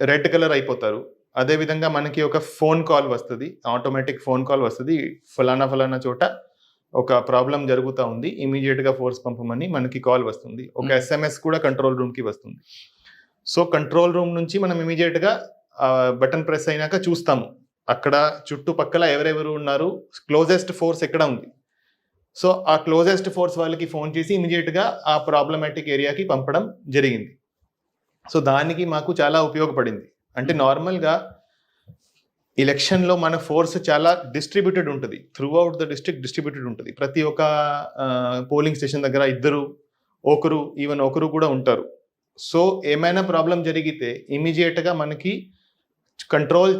రెడ్ కలర్ అయిపోతారు. అదేవిధంగా మనకి ఒక ఫోన్ కాల్ వస్తుంది, ఆటోమేటిక్ ఫోన్ కాల్ వస్తుంది, ఫలానా ఫలానా చోట ఒక ప్రాబ్లం జరుగుతూ ఉంది, ఇమీడియట్గా ఫోర్స్ పంపమని మనకి కాల్ వస్తుంది. ఒక SMS కూడా కంట్రోల్ రూమ్కి వస్తుంది. సో కంట్రోల్ రూమ్ నుంచి మనం ఇమీడియట్గా బటన్ ప్రెస్ అయినాక చూస్తాము అక్కడ చుట్టుపక్కల ఎవరెవరు ఉన్నారు, క్లోజెస్ట్ ఫోర్స్ ఎక్కడ ఉంది. సో ఆ క్లోజెస్ట్ ఫోర్స్ వాళ్ళకి ఫోన్ చేసి ఇమీడియట్గా ఆ ప్రాబ్లమాటిక్ ఏరియాకి పంపడం జరిగింది. సో దానికి మాకు చాలా ఉపయోగపడింది. అంటే నార్మల్గా ఎలక్షన్లో మన ఫోర్స్ చాలా డిస్ట్రిబ్యూటెడ్ ఉంటుంది, through out the district distributed ఉంటుంది. ప్రతి ఒక్క పోలింగ్ స్టేషన్ దగ్గర ఈవెన్ ఒకరు కూడా ఉంటారు. సో ఏమైనా ప్రాబ్లం జరిగితే ఇమీడియట్గా మనకి కంట్రోల్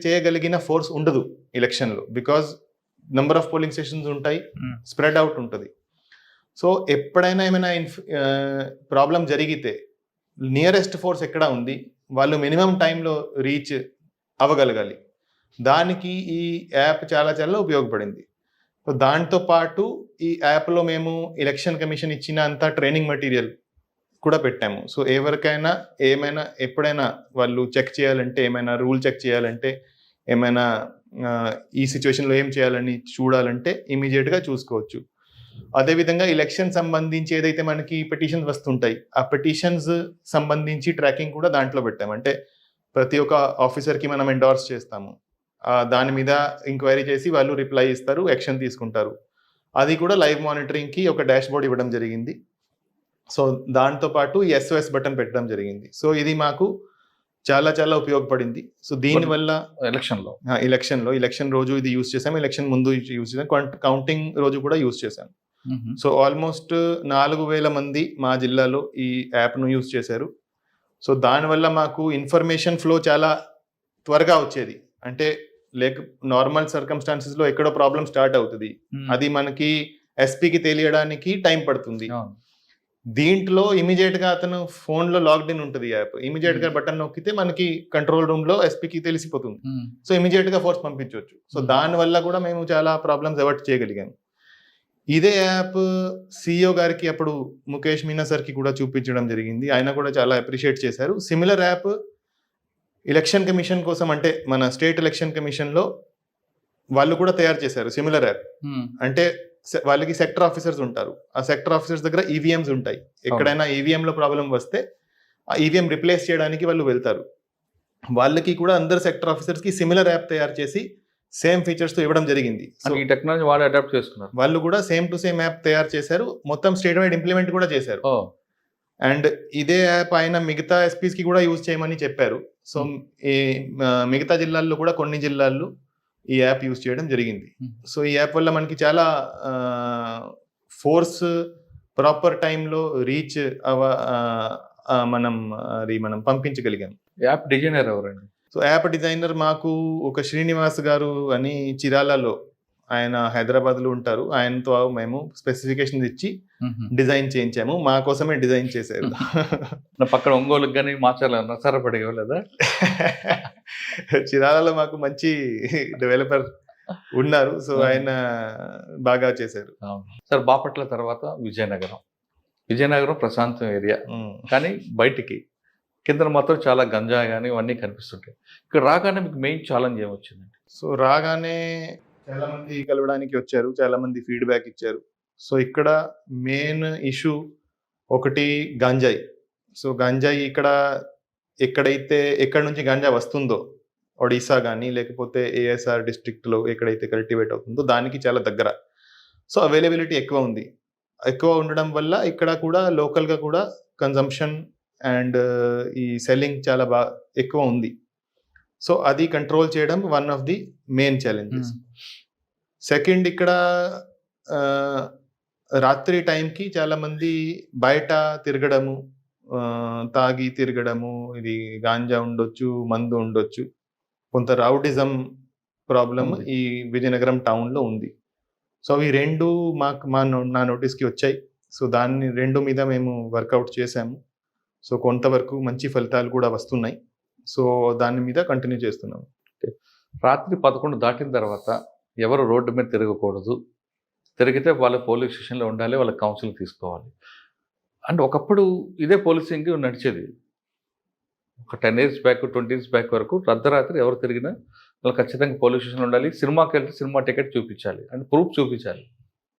చేయగలిగిన ఫోర్స్ ఉండదు ఎలక్షన్లో. Because number of polling stations ఉంటాయి, స్ప్రెడ్ అవుట్ ఉంటుంది. సో ఎప్పుడైనా ఏమైనా ప్రాబ్లం జరిగితే నియరెస్ట్ ఫోర్స్ ఎక్కడ ఉంది, వాళ్ళు మినిమం టైంలో రీచ్ అవ్వగలగాలి. దానికి ఈ యాప్ చాలా చాలా ఉపయోగపడింది. సో దాంతో పాటు ఈ యాప్లో మేము ఎలక్షన్ కమిషన్ ఇచ్చిన అంత ట్రైనింగ్ మెటీరియల్ కూడా పెట్టాము. సో ఎవరికైనా ఏమైనా ఎప్పుడైనా వాళ్ళు చెక్ చేయాలంటే, ఏమైనా రూల్ చెక్ చేయాలంటే, ఏమైనా ఈ సిచ్యువేషన్లో ఏం చేయాలని చూడాలంటే ఇమీడియట్గా చూసుకోవచ్చు. అదేవిధంగా ఎలక్షన్ సంబంధించి ఏదైతే మనకి పిటిషన్స్ వస్తుంటాయి, ఆ పిటిషన్స్ సంబంధించి ట్రాకింగ్ కూడా దాంట్లో పెట్టాము. అంటే ప్రతి ఒక్క ఆఫీసర్కి మనం ఎండార్స్ చేస్తాము, దాని మీద ఎంక్వైరీ చేసి వాళ్ళు రిప్లై ఇస్తారు, యాక్షన్ తీసుకుంటారు. అది కూడా లైవ్ మానిటరింగ్కి ఒక డాష్ బోర్డ్ ఇవ్వడం జరిగింది. సో దాంతోపాటు ఈ SOS బటన్ పెట్టడం జరిగింది. సో ఇది మాకు చాలా చాలా ఉపయోగపడింది. సో దీనివల్ల ఎలక్షన్ రోజు ఇది యూజ్ చేసాము, ఎలక్షన్ ముందు యూజ్ చేసాం, కౌంటింగ్ రోజు కూడా యూజ్ చేశాం. సో ఆల్మోస్ట్ 4,000 మంది మా జిల్లాలో ఈ యాప్ను యూజ్ చేశారు. సో దానివల్ల మాకు ఇన్ఫర్మేషన్ ఫ్లో చాలా త్వరగా వచ్చేది. అంటే నార్మల్ సర్కమ్స్టాన్సెస్లో ఎక్కడో ప్రాబ్లం స్టార్ట్ అవుతుంది, అది మనకి ఎస్పీకి తెలియడానికి టైం పడుతుంది. దీంట్లో ఇమీడియట్ గా అతను ఫోన్ లో లాగ్డ్ ఇన్ ఉంటుంది యాప్, ఇమీడియట్ గా బటన్ నొక్కితే మనకి కంట్రోల్ రూమ్ లో ఎస్పీకి తెలిసిపోతుంది. సో ఇమీడియట్ గా ఫోర్స్ పంపించవచ్చు. సో దాని వల్ల కూడా మేము చాలా ప్రాబ్లమ్స్ అవాయిడ్ చేయగలిగాము. ఇదే యాప్ CEO గారికి అప్పుడు ముఖేష్ మీనా సార్ కి కూడా చూపించడం జరిగింది, ఆయన కూడా చాలా అప్రిషియేట్ చేశారు. సిమిలర్ యాప్ ఎలక్షన్ కమిషన్ కోసం, అంటే మన స్టేట్ ఎలక్షన్ కమిషన్ లో వాళ్ళు కూడా తయారు చేశారు సిమిలర్ యాప్. అంటే వాళ్ళకి సెక్టర్ ఆఫీసర్స్ ఉంటారు, ఆ సెక్టర్ ఆఫీసర్స్ దగ్గర EVMs ఉంటాయి. ఎక్కడైనా EVM లో ప్రాబ్లం వస్తే ఆ EVM రిప్లేస్ చేయడానికి వాళ్ళు వెళ్తారు. వాళ్ళకి కూడా అందరు సెక్టర్ ఆఫీసర్స్ కి సిమిలర్ యాప్ తయారు చేసి సేమ్ ఫీచర్స్ తో ఇవ్వడం జరిగింది. సో ఈ టెక్నాలజీ వాళ్ళు అడాప్ట్ చేసుకున్నారు, వాళ్ళు కూడా సేమ్ టు సేమ్ యాప్ తయారు చేశారు, మొత్తం స్టేట్ వైడ్ ఇంప్లిమెంట్ కూడా చేశారు. అండ్ ఇదే యాప్ ఆయన మిగతా SPs కి కూడా యూజ్ చేయమని చెప్పారు. సో ఈ మిగతా జిల్లాల్లో కూడా కొన్ని జిల్లాల్లో ఈ యాప్ యూజ్ చేయడం జరిగింది. సో ఈ యాప్ వల్ల మనకి చాలా ఫోర్స్ ప్రాపర్ టైంలో రీచ్ మనం పంపించగలిగాం. యాప్ డిజైనర్ ఎవరండి? సో యాప్ డిజైనర్ మాకు ఒక శ్రీనివాస్ గారు అని చిరాలలో, ఆయన హైదరాబాద్లో ఉంటారు. ఆయనతో మేము స్పెసిఫికేషన్ ఇచ్చి డిజైన్ చేయించాము, మా కోసమే డిజైన్ చేశారు. పక్కన ఒంగోలుకి కానీ మాచాల సరపడగలదా? చిరాలలో మాకు మంచి డెవలపర్ ఉన్నారు, సో ఆయన బాగా చేశారు. సార్ బాపట్ల తర్వాత విజయనగరం ప్రశాంతం ఏరియా, కానీ బయటికి కింద మాత్రం చాలా గంజా కానీ ఇవన్నీ కనిపిస్తుంటాయి. ఇక్కడ రాగానే మీకు మెయిన్ ఛాలెంజ్ ఏమొచ్చిందండి? సో రాగానే చాలా మంది కలవడానికి వచ్చారు, చాలా మంది ఫీడ్బ్యాక్ ఇచ్చారు. సో ఇక్కడ మెయిన్ ఇష్యూ ఒకటి గంజాయి. సో గంజాయి ఎక్కడి నుంచి గంజా వస్తుందో, ఒడిశా కానీ లేకపోతే ASR డిస్ట్రిక్ట్లో ఎక్కడైతే కల్టివేట్ అవుతుందో దానికి చాలా దగ్గర. సో అవైలబిలిటీ ఎక్కువ ఉండడం వల్ల ఇక్కడ కూడా లోకల్గా కూడా కన్జంప్షన్ అండ్ ఈ సెల్లింగ్ చాలా ఎక్కువ ఉంది. సో అది కంట్రోల్ చేయడం one of the main challenges. Second ఇక్కడ రాత్రి టైంకి చాలా మంది బయట తిరగడము, తాగి తిరగడము, ఇది గాంజా ఉండొచ్చు, మందు ఉండొచ్చు, కొంత రౌడిజం ప్రాబ్లం ఉంది. ఈ విజయనగరం టౌన్లో ఉంది. సో అవి రెండు నా నోటీస్కి వచ్చాయి. సో దాన్ని రెండు మీద మేము వర్కౌట్ చేశాము. సో కొంతవరకు మంచి ఫలితాలు కూడా వస్తున్నాయి. సో దాని మీద కంటిన్యూ చేస్తున్నాము. రాత్రి 11 దాటిన తర్వాత ఎవరు రోడ్డు మీద తిరగకూడదు, తిరిగితే వాళ్ళ పోలీస్ స్టేషన్లో ఉండాలి, వాళ్ళ కౌన్సిలింగ్ తీసుకోవాలి. అంటే ఒకప్పుడు ఇదే పోలీసింగ్ నడిచేది. ఒక 10 ఇయర్స్ బ్యాక్, 20 ఇయర్స్ బ్యాక్ వరకు అర్ధరాత్రి ఎవరు తిరిగినా వాళ్ళు ఖచ్చితంగా పోలీస్ స్టేషన్లో ఉండాలి. సినిమాకి వెళ్తే సినిమా టికెట్ చూపించాలి, అంటే ప్రూఫ్ చూపించాలి,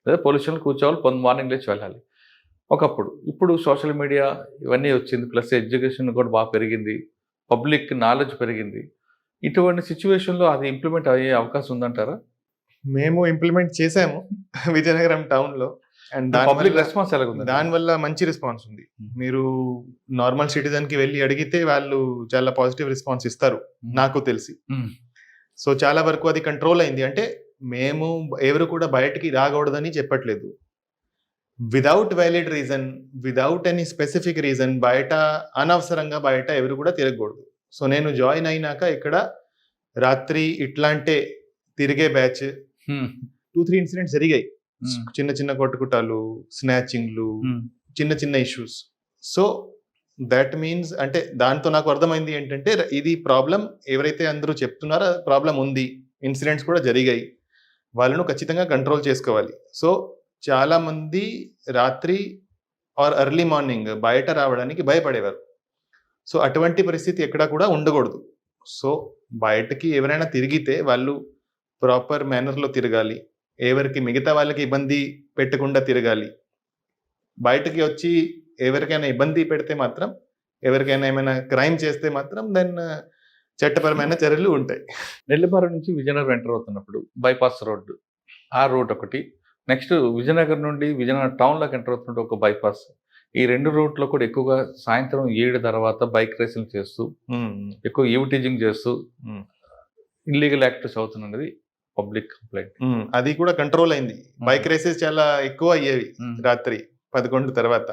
లేదా పోలీస్ స్టేషన్లో కూర్చోవాలి, మార్నింగ్ లేచి వెళ్ళాలి ఒకప్పుడు. ఇప్పుడు సోషల్ మీడియా ఇవన్నీ వచ్చింది, ప్లస్ ఎడ్యుకేషన్ కూడా బాగా పెరిగింది, పబ్లిక్ నాలెడ్జ్ పెరిగింది. ఇటువంటి సిచ్యువేషన్లో అది ఇంప్లిమెంట్ అయ్యే అవకాశం ఉందంటారా? మేము ఇంప్లిమెంట్ చేసాము విజయనగరం టౌన్లో. అండ్ పబ్లిక్ రెస్పాన్స్ ఎలాగుంది? దానివల్ల మంచి రెస్పాన్స్ ఉంది. మీరు నార్మల్ సిటిజన్కి వెళ్ళి అడిగితే వాళ్ళు చాలా పాజిటివ్ రెస్పాన్స్ ఇస్తారు నాకు తెలిసి. సో చాలా వరకు అది కంట్రోల్ అయింది. అంటే మేము ఎవరు కూడా బయటికి రాకూడదని చెప్పట్లేదు. Without valid reason, without any specific reason బయట అనవసరంగా బయట ఎవరు కూడా తిరగకూడదు. సో నేను జాయిన్ అయినాక ఇక్కడ రాత్రి ఇట్లాంటి తిరిగే బ్యాచ్ 2-3 ఇన్సిడెంట్స్ జరిగాయి. చిన్న చిన్న కొట్టుకుటాలు, స్నాచింగ్లు, చిన్న చిన్న ఇష్యూస్. సో దట్ మీన్స్ అంటే దాంతో నాకు అర్థమైంది ఏంటంటే ఇది ప్రాబ్లం ఎవరైతే అందరూ చెప్తున్నారో ప్రాబ్లం ఉంది, ఇన్సిడెంట్స్ కూడా జరిగాయి, వాళ్ళను ఖచ్చితంగా కంట్రోల్ చేసుకోవాలి. సో చాలా మంది రాత్రి ఆర్ ఎర్లీ మార్నింగ్ బయట రావడానికి భయపడేవారు. సో అటువంటి పరిస్థితి ఎక్కడా కూడా ఉండకూడదు. సో బయటకి ఎవరైనా తిరిగితే వాళ్ళు ప్రాపర్ మేనర్లో తిరగాలి, ఎవరికి మిగతా వాళ్ళకి ఇబ్బంది పెట్టకుండా తిరగాలి. బయటకి వచ్చి ఎవరికైనా ఇబ్బంది పెడితే మాత్రం, ఎవరికైనా ఏమైనా క్రైమ్ చేస్తే మాత్రం దెన్ చట్టపరమైన చర్యలు ఉంటాయి. నెల్లిమర్ల నుంచి విజయనగరం ఎంటర్ అవుతున్నప్పుడు బైపాస్ రోడ్డు, ఆ రోడ్ ఒకటి. నెక్స్ట్ విజయనగరం నుండి విజయనగరం టౌన్లోకి ఎంటర్ అవుతున్నట్టు ఒక బైపాస్. ఈ 2 రూట్లో కూడా ఎక్కువగా సాయంత్రం 7 తర్వాత బైక్ రేసింగ్ చేస్తూ, ఎక్కువ ఈవిటీజింగ్ చేస్తూ ఇల్లీగల్ యాక్టివిటీస్ అవుతున్నది పబ్లిక్ కంప్లైంట్. అది కూడా కంట్రోల్ అయింది. బైక్ రేసెస్ చాలా ఎక్కువ అయ్యేవి రాత్రి 11 తర్వాత.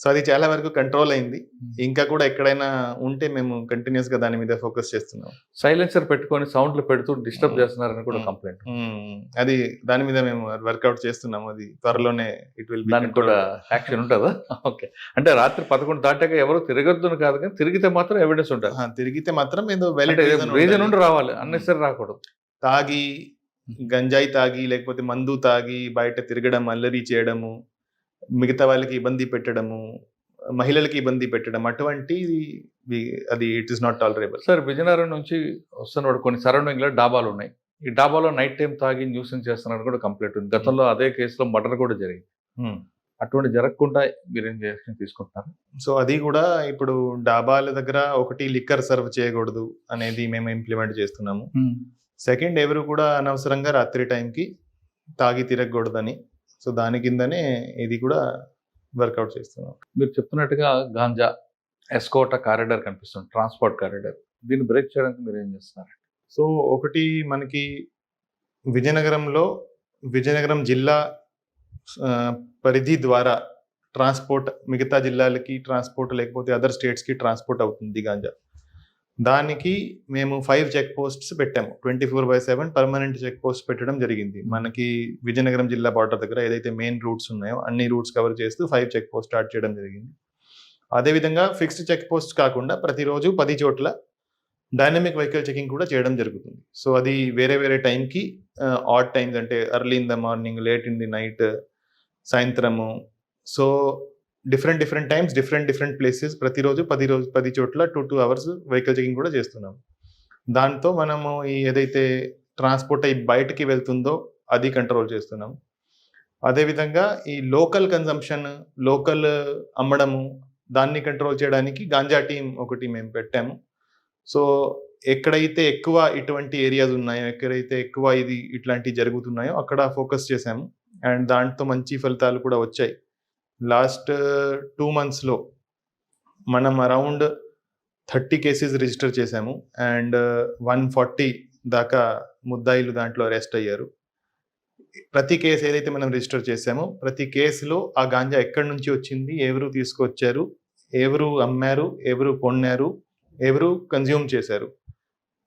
సో అది చాలా వరకు కంట్రోల్ అయింది. ఇంకా కూడా ఎక్కడైనా ఉంటే మేము కంటిన్యూస్ గా దాని మీద ఫోకస్ చేస్తున్నాం. సైలెన్సర్ పెట్టుకొని సౌండ్లు పెడుతూ డిస్టర్బ్ చేస్తున్నారని కూడా కంప్లైంట్. అది దాని మీద మేము వర్కౌట్ చేస్తున్నాము. అది త్వరలోనే ఇట్ విల్ బి. దానికి కూడా యాక్షన్ ఉంటుందా? ఓకే. అంటే రాత్రి 11 దాటాక ఎవరు తిరగద్దు కాదు, కానీ తిరిగితే మాత్రం ఎవిడెన్స్ ఉంటుంది. తిరిగితే మాత్రం ఏదో రీజన్ నుండి రావాలి, అన్నెసరీ రాకూడదు. తాగి, గంజాయి తాగి లేకపోతే మందు తాగి బయట తిరగడం, అల్లరి చేయడము, మిగతా వాళ్ళకి ఇబ్బంది పెట్టడము, మహిళలకి ఇబ్బంది పెట్టడం, అటువంటి అది it is not tolerable. Sir Vizianagaram నుంచి వస్తున్నప్పుడు కొన్ని సరౌండింగ్లో డాబాలు ఉన్నాయి. ఈ డాబాలో నైట్ టైం తాగి న్యూసెన్స్ చేస్తున్నారు కూడా కంప్లైంట్ ఉంది. గతంలో అదే కేసులో మర్డర్ కూడా జరిగింది. అటువంటి జరగకుండా మీరేం యాక్షన్ తీసుకుంటున్నారు? సో అది కూడా ఇప్పుడు డాబాల దగ్గర ఒకటి లిక్కర్ సర్వ్ చేయకూడదు అనేది మేము ఇంప్లిమెంట్ చేస్తున్నాము. సెకండ్, ఎవరు కూడా అనవసరంగా రాత్రి టైంకి తాగి తిరగకూడదని. సో దాని కిందనే ఇది కూడా వర్కౌట్ చేస్తున్నాం. మీరు చెప్తున్నట్టుగా గాంజా ఎస్కోట కారిడార్ కనిపిస్తుంది, ట్రాన్స్పోర్ట్ కారిడార్. దీన్ని బ్రేక్ చేయడానికి మీరు ఏం చేస్తున్నారు? సో ఒకటి మనకి విజయనగరం జిల్లా పరిధి ద్వారా ట్రాన్స్పోర్ట్ మిగతా జిల్లాలకి ట్రాన్స్పోర్ట్, లేకపోతే అదర్ స్టేట్స్కి ట్రాన్స్పోర్ట్ అవుతుంది గాంజా. దానికి మేము 5 చెక్ పోస్ట్స్ పెట్టాము. 24/7 పర్మనెంట్ చెక్ పోస్ట్ పెట్టడం జరిగింది. మనకి విజయనగరం జిల్లా బార్డర్ దగ్గర ఏదైతే మెయిన్ రూట్స్ ఉన్నాయో అన్ని రూట్స్ కవర్ చేస్తూ 5 చెక్ పోస్ట్ స్టార్ట్ చేయడం జరిగింది. అదేవిధంగా ఫిక్స్డ్ చెక్ పోస్ట్ కాకుండా ప్రతిరోజు 10 చోట్ల డైనమిక్ వెహికల్ చెకింగ్ కూడా చేయడం జరుగుతుంది. సో అది వేరే వేరే టైంకి, ఆడ్ టైమ్స్ అంటే early in the morning, late in the night, సాయంత్రము. So different times, different places, ప్రతిరోజు 10 చోట్ల 2 అవర్స్ వెహికల్ చెకింగ్ కూడా చేస్తున్నాం. దాంతో మనము ఈ ఏదైతే ట్రాన్స్పోర్ట్ అయ్యి బయటకి వెళ్తుందో అది కంట్రోల్ చేస్తున్నాం. అదేవిధంగా ఈ లోకల్ కన్జంప్షన్, లోకల్ అమ్మడము, దాన్ని కంట్రోల్ చేయడానికి గాంజా టీం ఒకటి మేము పెట్టాము. సో ఎక్కడైతే ఎక్కువ ఇటువంటి ఏరియాస్ ఉన్నాయో, ఎక్కడైతే ఎక్కువ ఇట్లాంటివి జరుగుతున్నాయో అక్కడ ఫోకస్ చేశాము. అండ్ దాంతో మంచి ఫలితాలు కూడా వచ్చాయి. లాస్ట్ 2 monthsలో మనం అరౌండ్ 30 కేసెస్ రిజిస్టర్ చేశాము. అండ్ 140 దాకా ముద్దాయిలు దాంట్లో అరెస్ట్ అయ్యారు. ప్రతి కేసు ఏదైతే మనం రిజిస్టర్ చేసామో ప్రతి కేసులో ఆ గాంజా ఎక్కడి నుంచి వచ్చింది, ఎవరు తీసుకొచ్చారు, ఎవరు అమ్మారు, ఎవరు కొన్నారు, ఎవరు కన్జ్యూమ్ చేశారు,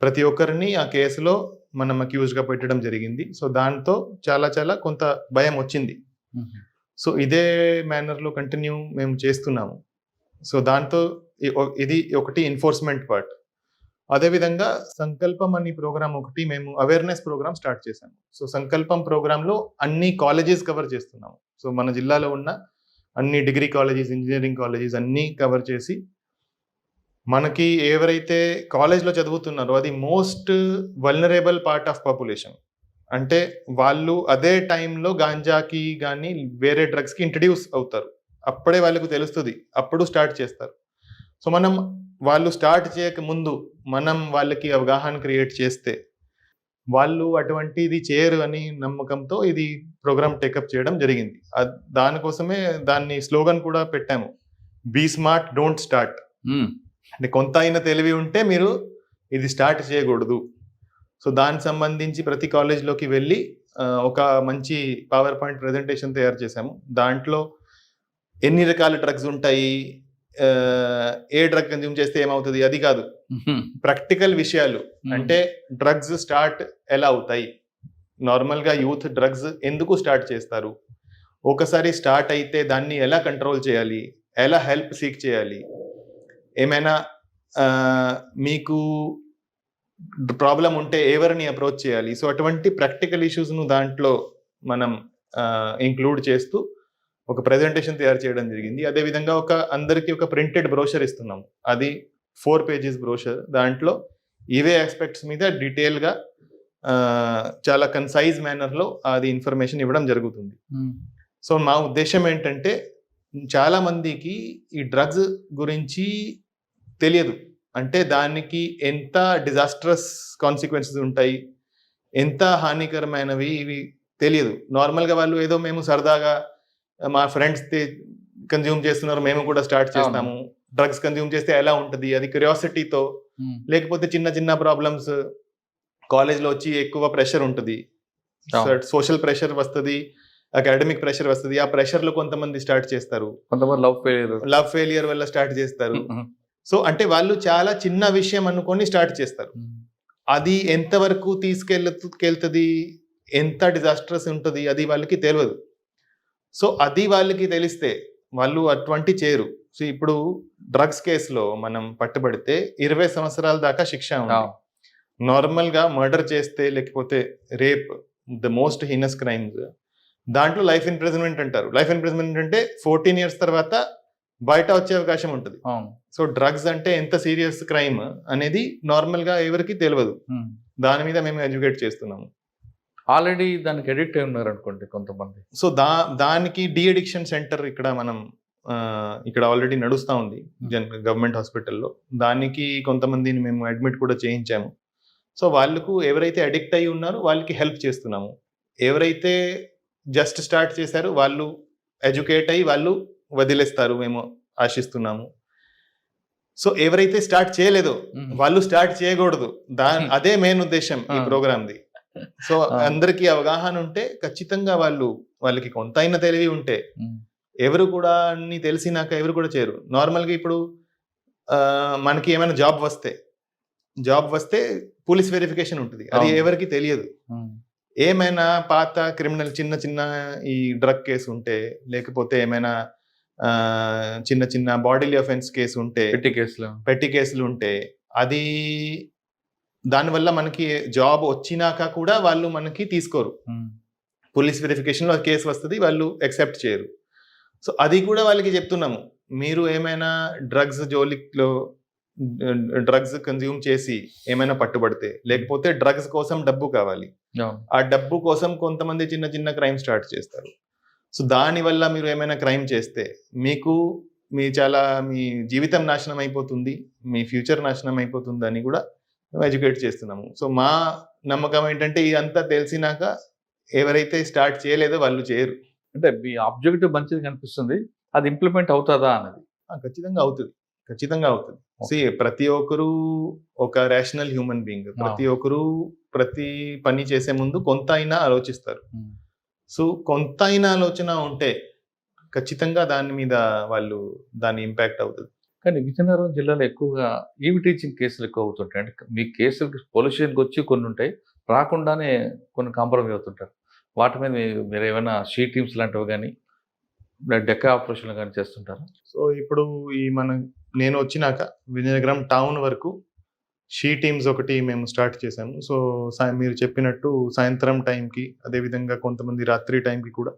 ప్రతి ఒక్కరిని ఆ కేసులో మనం అక్యూజ్గా పెట్టడం జరిగింది. సో దాంతో చాలా చాలా కొంత భయం వచ్చింది. సో ఇదే మేనర్లో కంటిన్యూ మేము చేస్తున్నాము. సో దాంతో ఇది ఒకటి ఎన్ఫోర్స్మెంట్ పార్ట్. అదేవిధంగా సంకల్పం అనే ప్రోగ్రామ్ ఒకటి మేము అవేర్నెస్ ప్రోగ్రామ్ స్టార్ట్ చేశాము. సో సంకల్పం ప్రోగ్రాంలో అన్ని కాలేజెస్ కవర్ చేస్తున్నాము. సో మన జిల్లాలో ఉన్న అన్ని డిగ్రీ కాలేజెస్, ఇంజనీరింగ్ కాలేజెస్ అన్నీ కవర్ చేసి మనకి ఎవరైతే కాలేజ్లో చదువుతున్నారో అది most vulnerable part of population. అంటే వాళ్ళు అదే టైంలో గాంజాకి కానీ వేరే డ్రగ్స్కి ఇంట్రడ్యూస్ అవుతారు. అప్పుడే వాళ్ళకు తెలుస్తుంది, అప్పుడు స్టార్ట్ చేస్తారు. సో మనం వాళ్ళు స్టార్ట్ చేయక ముందు మనం వాళ్ళకి అవగాహన క్రియేట్ చేస్తే వాళ్ళు అటువంటిది చేయరు అని నమ్మకంతో ఇది ప్రోగ్రామ్ టేకప్ చేయడం జరిగింది. దానికోసమే దాన్ని స్లోగన్ కూడా పెట్టాము, బీ స్మార్ట్ డోంట్ స్టార్ట్. అంటే కొంత అయిన తెలివి ఉంటే మీరు ఇది స్టార్ట్ చేయకూడదు. సో దానికి సంబంధించి ప్రతి కాలేజ్లోకి వెళ్ళి ఒక మంచి పవర్ పాయింట్ ప్రెజెంటేషన్ తయారు చేశాము. దాంట్లో ఎన్ని రకాల డ్రగ్స్ ఉంటాయి, ఏ డ్రగ్ కన్జ్యూమ్ చేస్తే ఏమవుతుంది అది కాదు, ప్రాక్టికల్ విషయాలు. అంటే డ్రగ్స్ స్టార్ట్ ఎలా అవుతాయి, నార్మల్గా యూత్ డ్రగ్స్ ఎందుకు స్టార్ట్ చేస్తారు, ఒకసారి స్టార్ట్ అయితే దాన్ని ఎలా కంట్రోల్ చేయాలి, ఎలా హెల్ప్ సీక్ చేయాలి, ఏమైనా మీకు ప్రాబ్లం ఉంటే ఎవరిని అప్రోచ్ చేయాలి. సో అటువంటి ప్రాక్టికల్ ఇష్యూస్ను దాంట్లో మనం ఇంక్లూడ్ చేస్తూ ఒక ప్రెజెంటేషన్ తయారు చేయడం జరిగింది. అదేవిధంగా అందరికీ ఒక ప్రింటెడ్ బ్రోషర్ ఇస్తున్నాము. అది 4 pages బ్రోషర్. దాంట్లో ఇవే ఆస్పెక్ట్స్ మీద డీటెయిల్గా చాలా కన్సైజ్ మేనర్లో అది ఇన్ఫర్మేషన్ ఇవ్వడం జరుగుతుంది. సో మా ఉద్దేశం ఏంటంటే చాలా మందికి ఈ డ్రగ్స్ గురించి తెలియదు. అంటే దానికి ఎంత డిజాస్ట్రస్ కాన్సిక్వెన్సెస్ ఉంటాయి, ఎంత హానికరమైనవి ఇవి తెలియదు. నార్మల్గా వాళ్ళు ఏదో మేము సరదాగా మా ఫ్రెండ్స్ కన్జ్యూమ్ చేస్తున్నారు, మేము కూడా స్టార్ట్ చేస్తాము, డ్రగ్స్ కన్జ్యూమ్ చేస్తే ఎలా ఉంటుంది అది క్యూరియాసిటీతో, లేకపోతే చిన్న చిన్న ప్రాబ్లమ్స్ కాలేజ్లో వచ్చి ఎక్కువ ప్రెషర్ ఉంటుంది, సోషల్ ప్రెషర్ వస్తుంది, అకాడమిక్ ప్రెషర్ వస్తుంది. ఆ ప్రెషర్లో కొంతమంది స్టార్ట్ చేస్తారు, కొంతమంది లవ్ ఫెయిలియర్ వల్ల స్టార్ట్ చేస్తారు. సో అంటే వాళ్ళు చాలా చిన్న విషయం అనుకొని స్టార్ట్ చేస్తారు. అది ఎంతవరకు తీసుకెళ్తుంది, ఎంత డిజాస్ట్రస్ ఉంటుంది అది వాళ్ళకి తెలియదు. సో అది వాళ్ళకి తెలిస్తే వాళ్ళు అటువంటి చేయరు. సో ఇప్పుడు డ్రగ్స్ కేసులో మనం పట్టుబడితే 20 సంవత్సరాల దాకా శిక్ష ఉంది. నార్మల్గా మర్డర్ చేస్తే లేకపోతే rape, the most heinous crimes, దాంట్లో లైఫ్ ఇంప్రిజన్మెంట్ అంటారు. లైఫ్ ఇంప్రిజన్మెంట్ అంటే 14 years తర్వాత బయట వచ్చే అవకాశం ఉంటుంది. సో డ్రగ్స్ అంటే ఎంత సీరియస్ క్రైమ్ అనేది నార్మల్గా ఎవరికి తెలియదు. దాని మీద మేము ఎడ్యుకేట్ చేస్తున్నాము. ఆల్రెడీ దానికి అడిక్ట్ అయి ఉన్నారు అనుకోండి కొంతమంది. సో దానికి డి అడిక్షన్ సెంటర్ ఇక్కడ ఆల్రెడీ నడుస్తూ ఉంది గవర్నమెంట్ హాస్పిటల్లో. దానికి కొంతమందిని మేము అడ్మిట్ కూడా చేయించాము. సో వాళ్ళకు ఎవరైతే అడిక్ట్ అయి ఉన్నారో వాళ్ళకి హెల్ప్ చేస్తున్నాము. ఎవరైతే జస్ట్ స్టార్ట్ చేశారో వాళ్ళు ఎడ్యుకేట్ అయ్యి వాళ్ళు వదిలేస్తారు మేము ఆశిస్తున్నాము. సో ఎవరైతే స్టార్ట్ చేయలేదో వాళ్ళు స్టార్ట్ చేయకూడదు. అదే మెయిన్ ఉద్దేశం ఈ ప్రోగ్రామ్ది. సో అందరికీ అవగాహన ఉంటే ఖచ్చితంగా వాళ్ళకి కొంతైనా తెలివి ఉంటే ఎవరు కూడా అన్ని తెలిసినాక ఎవరు కూడా చేయరు. నార్మల్గా ఇప్పుడు మనకి ఏమైనా జాబ్ వస్తే పోలీస్ వెరిఫికేషన్ ఉంటుంది, అది ఎవరికి తెలియదు. ఏమైనా పాత క్రిమినల్ చిన్న ఈ డ్రగ్ కేసు ఉంటే, లేకపోతే ఏమైనా చిన్న బాడీలీ అఫెన్స్ కేసు ఉంటే, పెట్టి కేసులు ఉంటే, అది దానివల్ల మనకి జాబ్ వచ్చినాక కూడా వాళ్ళు మనకి తీసుకోరు. పోలీస్ వెరిఫికేషన్లో కేసు వస్తుంది, వాళ్ళు యాక్సెప్ట్ చేయరు. సో అది కూడా వాళ్ళకి చెప్తున్నాము, మీరు ఏమైనా డ్రగ్స్ కన్జ్యూమ్ చేసి ఏమైనా పట్టుబడితే, లేకపోతే డ్రగ్స్ కోసం డబ్బు కావాలి, ఆ డబ్బు కోసం కొంతమంది చిన్న క్రైమ్ స్టార్ట్ చేస్తారు. సో దానివల్ల మీరు ఏమైనా క్రైమ్ చేస్తే మీ జీవితం నాశనం అయిపోతుంది, మీ ఫ్యూచర్ నాశనం అయిపోతుంది అని కూడా ఎడ్యుకేట్ చేస్తున్నాము. సో మా నమ్మకం ఏంటంటే ఇదంతా తెలిసినాక ఎవరైతే స్టార్ట్ చేయలేదో వాళ్ళు చేయరు. అంటే మీ ఆబ్జెక్టివ్ మంచిది కనిపిస్తుంది, అది ఇంప్లిమెంట్ అవుతుందా అన్నది. ఖచ్చితంగా అవుతుంది. ప్రతి ఒక్కరు ఒక రేషనల్ హ్యూమన్ బీయింగ్. ప్రతి ఒక్కరు ప్రతి పని చేసే ముందు కొంత అయినా ఆలోచిస్తారు. సో కొంత అయినా ఆలోచన ఉంటే ఖచ్చితంగా దాని మీద దాని ఇంపాక్ట్ అవుతుంది. కానీ విజయనగరం జిల్లాలో ఎక్కువగా ఈవి టీచింగ్ కేసులు ఎక్కువ అవుతుంటాయి. అంటే మీ కేసులు పోలీస్ స్టేషన్‌కి వచ్చి కొన్ని ఉంటాయి. రాకుండానే కొన్ని కాంప్రమైజ్ అవుతుంటారు. వాటి మీద మీరేమైనా షీ టీమ్స్ లాంటివి గాని, డెకా ఆపరేషన్‌లు గాని చేస్తుంటారా? సో ఇప్పుడు నేను వచ్చినాక విజయనగరం టౌన్ వరకు షీ టీమ్స్ ఒకటి మేము స్టార్ట్ చేశాము. సో మీరు చెప్పినట్టు సాయంత్రం టైంకి, అదేవిధంగా కొంతమంది రాత్రి టైంకి కూడా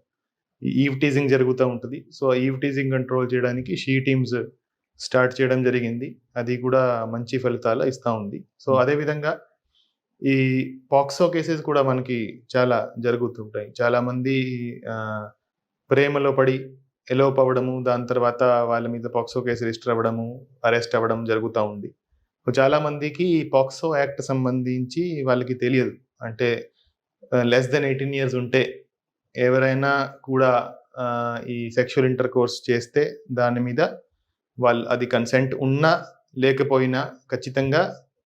ఈవ్ టీజింగ్ జరుగుతూ ఉంటుంది. సో ఈవ్ టీజింగ్ కంట్రోల్ చేయడానికి షీ టీమ్స్ స్టార్ట్ చేయడం జరిగింది. అది కూడా మంచి ఫలితాలు ఇస్తా ఉంది. సో అదేవిధంగా ఈ పాక్సో కేసెస్ కూడా మనకి చాలా జరుగుతుంటాయి. చాలామంది ప్రేమలో పడి ఎలోప్ అవ్వడము, దాని తర్వాత వాళ్ళ మీద పాక్సో కేసు రిజిస్టర్ అవ్వడము, అరెస్ట్ అవ్వడం జరుగుతూ ఉంది. సో చాలామందికి ఈ పాక్సో యాక్ట్ సంబంధించి వాళ్ళకి తెలియదు. అంటే లెస్ దెన్ 18 ఇయర్స్ ఉంటే ఎవరైనా కూడా ఈ సెక్షువల్ ఇంటర్ కోర్స్ చేస్తే దాని మీద అది కన్సెంట్ ఉన్నా లేకపోయినా ఖచ్చితంగా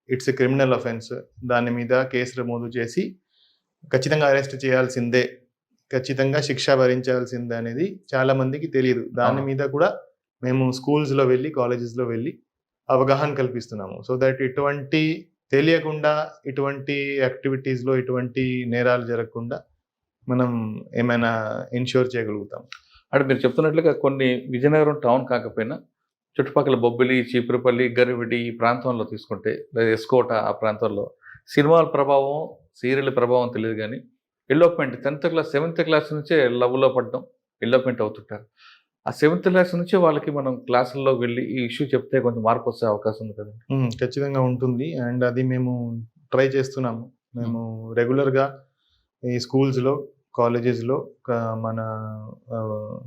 ఇట్స్ ఎ క్రిమినల్ అఫెన్స్. దాని మీద కేసు నమోదు చేసి ఖచ్చితంగా అరెస్ట్ చేయాల్సిందే, ఖచ్చితంగా శిక్ష భరించాల్సిందే అనేది చాలా మందికి తెలియదు. దాని మీద కూడా మేము స్కూల్స్లో వెళ్ళి, కాలేజెస్లో వెళ్ళి అవగాహన కల్పిస్తున్నాము. సో దట్ తెలియకుండా ఇటువంటి యాక్టివిటీస్లో ఇటువంటి నేరాలు జరగకుండా మనం ఏమైనా ఇన్ష్యూర్ చేయగలుగుతాం. అంటే మీరు చెప్తున్నట్లుగా కొన్ని విజయనగరం టౌన్ కాకపోయినా చుట్టుపక్కల బొబ్బిలి, చీపురుపల్లి, గరివిడి ఈ ప్రాంతంలో తీసుకుంటే, లేదా ఎస్కోట ఆ ప్రాంతంలో సినిమాల ప్రభావం, సీరియల్ ప్రభావం తెలియదు కానీ ఎల్లోప్మెంట్ 10th క్లాస్ 7th క్లాస్ నుంచే లవ్లో పడడం, ఎల్లోప్మెంట్ అవుతుంటారు. ఆ 7th క్లాస్ నుంచే వాళ్ళకి మనం క్లాసుల్లో వెళ్ళి ఈ ఇష్యూ చెప్తే కొంచెం మార్పు వచ్చే అవకాశం ఉంది కదండి. ఖచ్చితంగా ఉంటుంది. అండ్ అది మేము ట్రై చేస్తున్నాము. మేము రెగ్యులర్గా ఈ స్కూల్స్లో, కాలేజెస్లో మన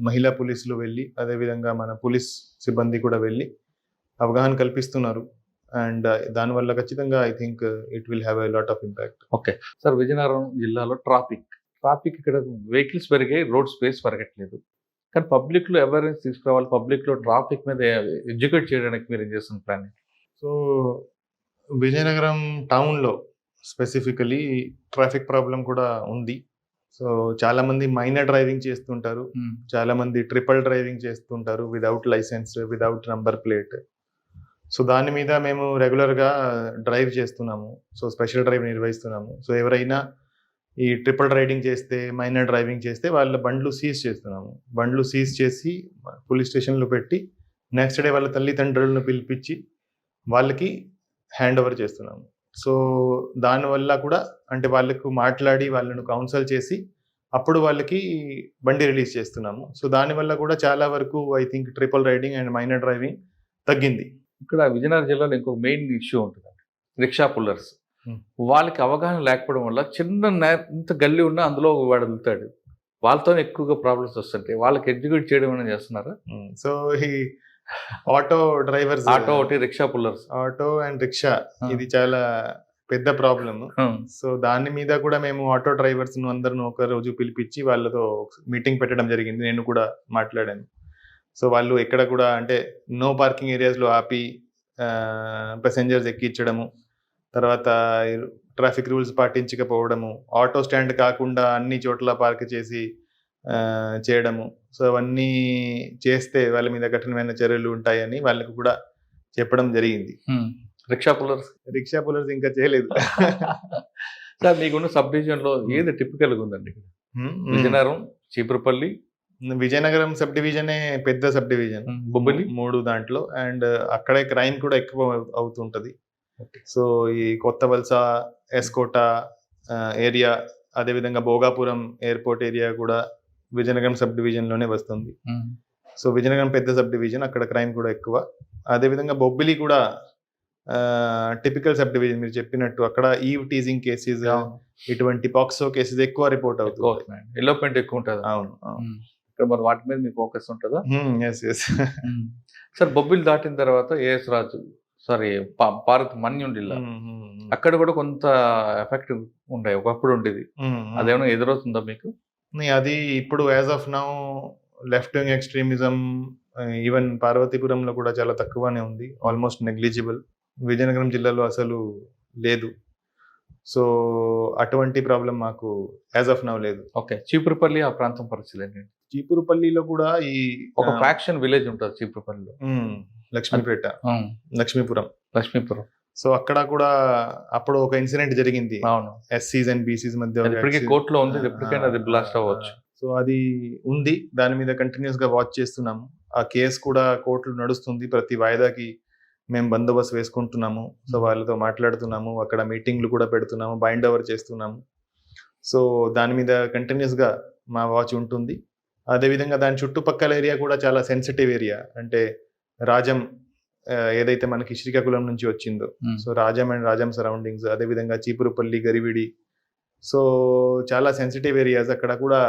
మహిళా పోలీసులు వెళ్ళి, అదేవిధంగా మన పోలీస్ సిబ్బంది కూడా వెళ్ళి అవగాహన కల్పిస్తున్నారు. అండ్ దానివల్ల ఖచ్చితంగా I think it will have a lot of impact. Okay sir, Vizianagaram జిల్లాలో ట్రాఫిక్ ఇక్కడ వెహికల్స్ పెరిగాయి, రోడ్ స్పేస్ పెరగట్లేదు. కానీ పబ్లిక్లో అవేర్నెస్ తీసుకురావాలి, పబ్లిక్లో ట్రాఫిక్ మీద ఎడ్యుకేట్ చేయడానికి మీరు ఏం చేస్తున్న ప్లాన్? సో విజయనగరం టౌన్లో స్పెసిఫికలీ ట్రాఫిక్ ప్రాబ్లం కూడా ఉంది. సో చాలా మంది మైనర్ డ్రైవింగ్ చేస్తుంటారు, చాలా మంది ట్రిపుల్ డ్రైవింగ్ చేస్తుంటారు, without licence, without number plate. So దాని మీద మేము రెగ్యులర్గా డ్రైవ్ చేస్తున్నాము. సో స్పెషల్ డ్రైవ్ నిర్వహిస్తున్నాము. సో ఎవరైనా ఈ ట్రిపుల్ రైడింగ్ చేస్తే, మైనర్ డ్రైవింగ్ చేస్తే వాళ్ళ బండ్లు సీజ్ చేస్తున్నాము. బండ్లు సీజ్ చేసి పోలీస్ స్టేషన్లో పెట్టి నెక్స్ట్ డే వాళ్ళ తల్లిదండ్రులను పిలిపించి వాళ్ళకి హ్యాండ్ ఓవర్ చేస్తున్నాము. సో దానివల్ల కూడా అంటే వాళ్ళకు మాట్లాడి వాళ్ళను కౌన్సిల్ చేసి అప్పుడు వాళ్ళకి బండి రిలీజ్ చేస్తున్నాము. సో దానివల్ల కూడా చాలా వరకు I think triple riding and minor driving తగ్గింది. ఇక్కడ విజయనగరం జిల్లాలో ఇంకొక మెయిన్ ఇష్యూ ఉంటుందండి, రిక్షా పుల్లర్స్. వాళ్ళకి అవగాహన లేకపోవడం వల్ల ఇంత గల్లీ ఉన్నా అందులో వాడు వెళ్తాడు, వాళ్ళతో ఎక్కువగా ప్రాబ్లమ్స్ వస్తుంటాయి. వాళ్ళకి ఎడ్యుకేట్ చేయడం అనేది చేస్తున్నారా? సో ఈ ఆటో డ్రైవర్స్, ఆటో ఒకటి, rickshaw pullers, auto and rickshaw ఇది చాలా పెద్ద ప్రాబ్లమ్. సో దాని మీద కూడా మేము ఆటో డ్రైవర్స్ ను అందరిని ఒక రోజు పిలిపించి వాళ్ళతో మీటింగ్ పెట్టడం జరిగింది. నేను కూడా మాట్లాడాను. సో వాళ్ళు ఎక్కడ కూడా అంటే నో పార్కింగ్ ఏరియాస్లో ఆపి ప్యాసెంజర్స్ ఎక్కించడము, తర్వాత ట్రాఫిక్ రూల్స్ పాటించకపోవడము, ఆటో స్టాండ్ కాకుండా అన్ని చోట్ల పార్క్ చేసి చేయడము. సో అవన్నీ చేస్తే వాళ్ళ మీద కఠినమైన చర్యలు ఉంటాయని వాళ్ళకు కూడా చెప్పడం జరిగింది. రిక్షా పుల్లర్స్ ఇంకా చేయలేదు. సార్ మీకున్న సబ్ డివిజన్లో ఏది టిపికల్గా ఉందండి? విజయనగరం, చీపురుపల్లి, విజయనగరం సబ్ డివిజనే పెద్ద సబ్ డివిజన్, బొబ్బిలి 3 దాంట్లో. అండ్ అక్కడే క్రైమ్ కూడా ఎక్కువ అవుతుంటది. సో ఈ కొత్త వలస, ఎస్కోట ఏరియా, అదేవిధంగా భోగాపురం ఎయిర్పోర్ట్ ఏరియా కూడా విజయనగరం సబ్ డివిజన్ లోనే వస్తుంది. సో విజయనగరం పెద్ద సబ్ డివిజన్, అక్కడ క్రైమ్ కూడా ఎక్కువ. అదేవిధంగా బొబ్బిలి కూడా టిపికల్ సబ్ డివిజన్, మీరు చెప్పినట్టు అక్కడ ఈవ్ టీజింగ్ కేసెస్, ఇటువంటి పాక్సో కేసెస్ ఎక్కువ రిపోర్ట్ అవుతుంది. ఎల్లోప్మెంట్ ఎక్కువ ఉంటుంది. అవును. ఇక్కడ మరి వాటి మీద మీ ఫోకస్ ఉంటుందా? ఎస్. సార్ బొబ్బిలి దాటిన తర్వాత ఏఎస్ రాజు, సారీ భారత్ మన్యం జిల్లా, అక్కడ కూడా కొంత ఎఫెక్ట్ ఉండే, ఒకప్పుడు ఉండేది. అదేమైనా ఎదురవుతుందా మీకు? అది ఇప్పుడు as of now left wing extremism even పార్వతీపురంలో కూడా చాలా తక్కువనే ఉంది, ఆల్మోస్ట్ నెగ్లిజిబుల్. విజయనగరం జిల్లాలో అసలు లేదు. సో అటువంటి ప్రాబ్లం మాకు యాజ్ ఆఫ్ నౌ లేదు. ఓకే. చీపురుపల్లి ఆ ప్రాంతం పరిస్థితి ఏంటండి? చీపురుపల్లిలో కూడా ఈ ఒక ఫ్యాక్షన్ విలేజ్ ఉంటుంది చీపురుపల్లిలో. లక్ష్మీపేట, లక్ష్మీపురం. లక్ష్మీపురం. సో అక్కడ కూడా అప్పుడు ఒక ఇన్సిడెంట్ జరిగింది. అవును. ఎస్సీస్ అండ్ బీసీస్ మధ్య అది ఇప్పటికీ కోర్టులో ఉంది. ఎప్పటికైనా అది బ్లాస్ట్ అవ్వచ్చు. సో అది ఉంది. దాని మీద కంటిన్యూస్ గా వాచ్ చేస్తున్నాము. ఆ కేసు కూడా కోర్టులో నడుస్తుంది. ప్రతి వాయిదాకి మేము బందోబస్తు వేసుకుంటున్నాము. సో వాళ్ళతో మాట్లాడుతున్నాము. అక్కడ మీటింగ్లు కూడా పెడుతున్నాము. బైండ్ ఓవర్ చేస్తున్నాము. సో దాని మీద కంటిన్యూస్ గా మా వాచ్ ఉంటుంది. అదేవిధంగా దాని చుట్టుపక్కల ఏరియా కూడా చాలా సెన్సిటివ్ ఏరియా. అంటే రాజం ఏదైతే మనకి శ్రీకాకుళం నుంచి వచ్చిందో, so Rajam and Rajam surroundings, అదేవిధంగా చీపురుపల్లి, గరివిడి, సో చాలా సెన్సిటివ్ ఏరియాస్. అక్కడ కూడా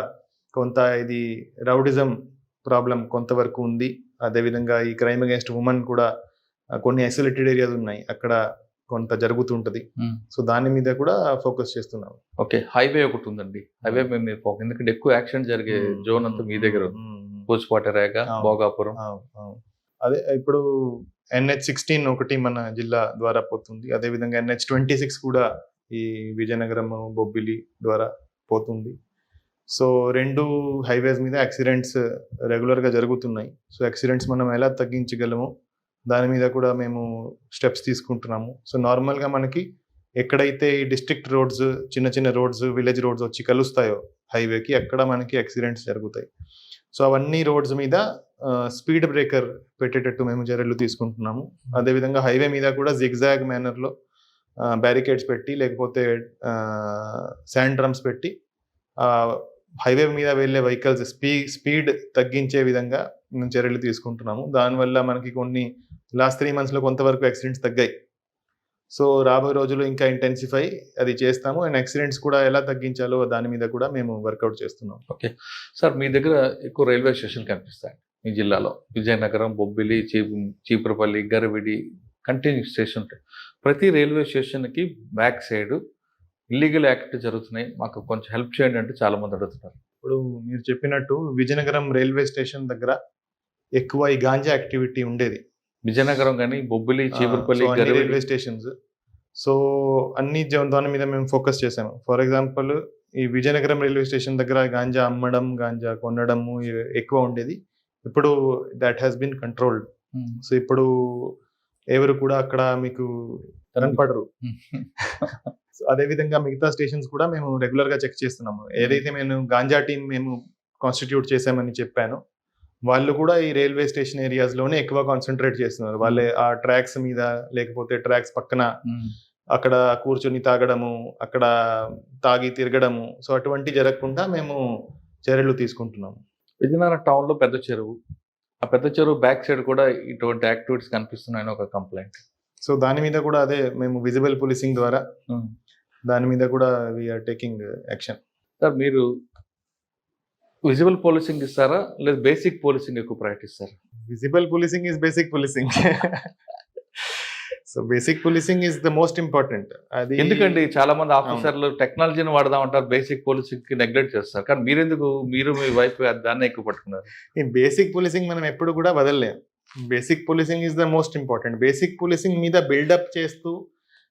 కొంత ఇది రౌడిజం ప్రాబ్లం కొంతవరకు ఉంది. అదేవిధంగా ఈ క్రైమ్ అగేన్స్ట్ ఉమెన్ కూడా కొన్ని ఐసోలేటెడ్ ఏరియాస్ ఉన్నాయి, అక్కడ కొంత జరుగుతుంటది. సో దాని మీద కూడా ఫోకస్ చేస్తున్నాం. ఓకే. హైవే ఒకటి ఉందండి. హైవే మీద మీరు ఫోకస్, ఎందుకంటే ఎక్కువ యాక్సిడెంట్ జరిగే జోన్ అంతా మీ దగ్గర ఉంది. పూచిపాటి రేగ, భోగాపురం. అదే ఇప్పుడు NH16 ఒకటి మన జిల్లా ద్వారా పోతుంది. అదేవిధంగా NH26 కూడా ఈ విజయనగరం, బొబ్బిలి ద్వారా పోతుంది. సో 2 హైవేస్ మీద యాక్సిడెంట్స్ రెగ్యులర్గా జరుగుతున్నాయి. సో యాక్సిడెంట్స్ మనం ఎలా తగ్గించగలమో దాని మీద కూడా మేము స్టెప్స్ తీసుకుంటున్నాము. సో నార్మల్గా మనకి ఎక్కడైతే ఈ డిస్ట్రిక్ట్ రోడ్స్, చిన్న చిన్న రోడ్స్, విలేజ్ రోడ్స్ వచ్చి కలుస్తాయో హైవేకి, అక్కడ మనకి యాక్సిడెంట్స్ జరుగుతాయి. సో అవన్నీ రోడ్స్ మీద స్పీడ్ బ్రేకర్ పెట్టేటట్టు మేము చర్యలు తీసుకుంటున్నాము. అదేవిధంగా హైవే మీద కూడా జిగ్జాగ్ మేనర్లో బ్యారికేడ్స్ పెట్టి, లేకపోతే శాండ్ డ్రమ్స్ పెట్టి హైవే మీద వెళ్ళే వెహికల్స్ స్పీడ్ తగ్గించే విధంగా మేము చర్యలు తీసుకుంటున్నాము. దానివల్ల మనకి కొన్ని లాస్ట్ 3 monthsలో కొంతవరకు యాక్సిడెంట్స్ తగ్గాయి. సో రాబోయే రోజుల్లో ఇంకా ఇంటెన్సిఫై అది చేస్తాము. అండ్ యాక్సిడెంట్స్ కూడా ఎలా తగ్గించాలో దాని మీద కూడా మేము వర్కౌట్ చేస్తున్నాం. ఓకే సార్, మీ దగ్గర ఎక్కువ రైల్వే స్టేషన్ కనిపిస్తాయి మీ జిల్లాలో. విజయనగరం, బొబ్బిలి, చీపురుపల్లి, గరివిడి కంటిన్యూస్ స్టేషన్ ఉంటాయి. ప్రతి రైల్వే స్టేషన్కి బ్యాక్ సైడ్ ఇల్లీగల్ యాక్టివిటీ జరుగుతున్నాయి, మాకు కొంచెం హెల్ప్ చేయండి అంటే చాలా మంది అడుగుతున్నారు. ఇప్పుడు మీరు చెప్పినట్టు విజయనగరం రైల్వే స్టేషన్ దగ్గర ఎక్కువ ఈ గాంజా యాక్టివిటీ ఉండేది. విజయనగరం కానీ Bobbili, Cheepurupalli, railway stations. So అన్ని దాని మీద మేము ఫోకస్ చేసాము. ఫర్ ఎగ్జాంపుల్ ఈ విజయనగరం రైల్వే స్టేషన్ దగ్గర గాంజా అమ్మడం, గాంజా కొనడము ఎక్కువ ఉండేది. ఇప్పుడు that has been controlled. So ఇప్పుడు ఎవరు కూడా అక్కడ మీకు కనపడరు. అదేవిధంగా మిగతా స్టేషన్స్ కూడా మేము రెగ్యులర్ గా చెక్ చేస్తున్నాము. ఏదైతే మేము గాంజా టీం మేము కాన్స్టిట్యూట్ చేసామని చెప్పాను, వాళ్ళు కూడా ఈ రైల్వే స్టేషన్ ఏరియాస్ లోనే ఎక్కువ కాన్సన్ట్రేట్ చేస్తున్నారు. వాళ్ళే ఆ ట్రాక్స్ మీద, లేకపోతే ట్రాక్స్ పక్కన అక్కడ కూర్చొని తాగడము, అక్కడ తాగి తిరగడము, సో అటువంటి జరగకుండా మేము చర్యలు తీసుకుంటున్నాము. విజయనగరం టౌన్ లో పెద్ద చెరువు, ఆ పెద్ద చెరువు బ్యాక్ సైడ్ కూడా ఇటువంటి యాక్టివిటీస్ కనిపిస్తున్నాయని ఒక కంప్లైంట్. సో దాని మీద కూడా అదే మేము విజిబుల్ పోలీసింగ్ ద్వారా దాని మీద కూడా వీఆర్ టేకింగ్ యాక్షన్. సార్ మీరు విజిబుల్ పోలీసింగ్ ఇస్తారా లేదా బేసిక్ పోలీసింగ్ ఎక్కువ ప్రయారిటీ ఇస్తారా? Visible policing is basic policing. So basic policing is the most important. అది ఎందుకండి చాలా మంది ఆఫీసర్లు టెక్నాలజీని వాడదాం అంటారు, బేసిక్ పోలీసింగ్ కి నెగ్లెక్ట్ చేస్తారు. కానీ మీరు మీ వైఫ్ దాన్ని ఎక్కువ పట్టుకున్నారు. ఈ బేసిక్ పోలీసింగ్ మనం ఎప్పుడు కూడా వదలలేము. Basic policing is the most important. Basic policing మీద బిల్డప్ చేస్తూ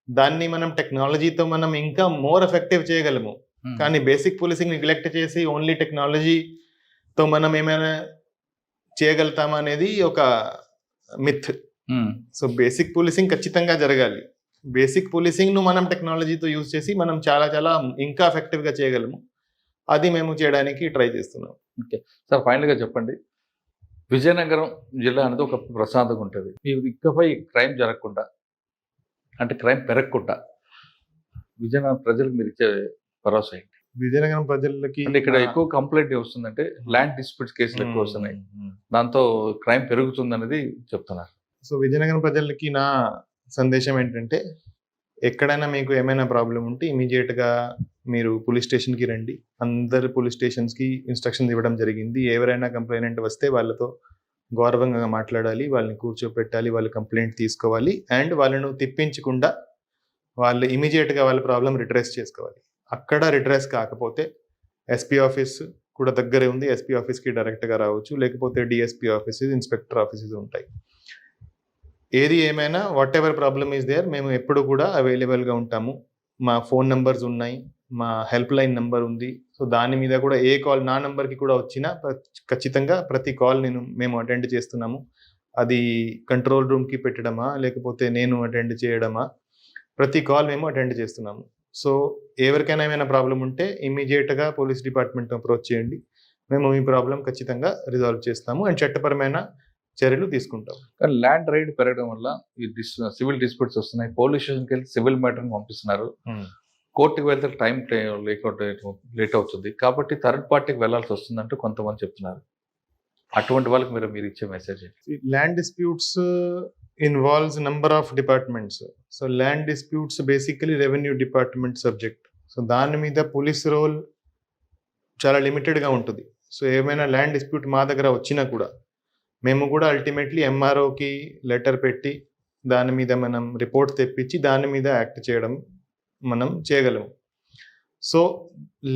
దాన్ని మనం టెక్నాలజీతో మనం ఇంకా మోర్ ఎఫెక్టివ్ చేయగలము. కానీ బేసిక్ పోలీసింగ్ నెగ్లెక్ట్ చేసి ఓన్లీ టెక్నాలజీతో మనం ఏమైనా చేయగలుగుతామా అనేది ఒక మిత్. సో బేసిక్ పోలీసింగ్ ఖచ్చితంగా జరగాలి. బేసిక్ పోలీసింగ్ ను మనం టెక్నాలజీతో యూజ్ చేసి మనం చాలా చాలా ఇంకా ఎఫెక్టివ్ గా చేయగలము. అది మేము చేయడానికి ట్రై చేస్తున్నాం. ఓకే సార్, ఫైనల్ గా చెప్పండి, విజయనగరం జిల్లా అనేది ఒక ప్రశాంతంగా ఉంటుంది. ఇకపై క్రైమ్ జరగకుండా, అంటే క్రైమ్ పెరగకుండా విజయనగరం ప్రజలకు మీరు ఇచ్చే భరోసా ఏంటి? విజయనగరం ప్రజలకి ఇక్కడ ఎక్కువ కంప్లైంట్ వస్తుందంటే ల్యాండ్ డిస్ప్యూట్స్ కేసులు ఎక్కువ వస్తున్నాయి, దాంతో క్రైమ్ పెరుగుతుంది అనేది చెప్తున్నారు. సో విజయనగరం ప్రజలకి నా సందేశం ఏంటంటే, ఎక్కడైనా మీకు ఏమైనా ప్రాబ్లం ఉంటే ఇమీడియట్ గా మీరు పోలీస్ స్టేషన్ కి రండి. అందరు పోలీస్ స్టేషన్స్ కి ఇన్స్ట్రక్షన్స్ ఇవ్వడం జరిగింది. ఎవరైనా కంప్లైంట్ వస్తే వాళ్ళతో గౌరవంగా మాట్లాడాలి, వాళ్ళని కూర్చోపెట్టాలి, వాళ్ళ కంప్లైంట్ తీసుకోవాలి, అండ్ వాళ్ళను తిప్పించకుండా వాళ్ళు ఇమీడియట్ గా వాళ్ళ ప్రాబ్లం రిట్రెస్ చేసుకోవాలి. అక్కడ రిట్రెస్ కాకపోతే ఎస్పీ ఆఫీస్ కూడా దగ్గరే ఉంది, ఎస్పీ ఆఫీస్కి డైరెక్ట్గా రావచ్చు, లేకపోతే డిఎస్పీ ఆఫీసెస్, ఇన్స్పెక్టర్ ఆఫీసెస్ ఉంటాయి. ఏది ఏమైనా whatever problem is there, మేము ఎప్పుడు కూడా అవైలబుల్గా ఉంటాము. మా ఫోన్ నంబర్స్ ఉన్నాయి, మా హెల్ప్ లైన్ నంబర్ ఉంది. సో దాని మీద కూడా ఏ కాల్ నా నంబర్కి కూడా వచ్చినా ఖచ్చితంగా ప్రతి కాల్ మేము అటెండ్ చేస్తున్నాము. అది కంట్రోల్ రూమ్కి పెట్టడమా లేకపోతే నేను అటెండ్ చేయడమా, ప్రతి కాల్ మేము అటెండ్ చేస్తున్నాము. సో ఎవరికైనా ఏమైనా ప్రాబ్లం ఉంటే ఇమీడియట్గా పోలీస్ డిపార్ట్మెంట్ అప్రోచ్ చేయండి. మేము ఈ ప్రాబ్లం ఖచ్చితంగా రిజాల్వ్ చేస్తాము అండ్ చట్టపరమైన చర్యలు తీసుకుంటాం. కానీ ల్యాండ్ రైడ్ పెరగడం వల్ల ఈ సివిల్ డిస్ప్యూట్స్ వస్తున్నాయి. పోలీస్ స్టేషన్కి వెళ్ళి సివిల్ మ్యాటర్ని పంపిస్తున్నారు. కోర్టుకి వెళ్తే టైం లేట్ అవుతుంది, కాబట్టి థర్డ్ పార్టీకి వెళ్లాల్సి వస్తుందంటూ కొంతమంది చెప్తున్నారు. అటువంటి వాళ్ళకి మీరు ఇచ్చే message land disputes involves number of departments. So land disputes basically revenue department subject. So దాని మీద పోలీస్ రోల్ చాలా లిమిటెడ్గా ఉంటుంది. సో ఏమైనా ల్యాండ్ డిస్ప్యూట్ మా దగ్గర వచ్చినా కూడా మేము కూడా అల్టిమేట్లీ ఎంఆర్ఓకి లెటర్ పెట్టి దాని మీద మనం రిపోర్ట్ తెప్పించి దాని మీద యాక్ట్ చేయడం మనం చేయగలము. సో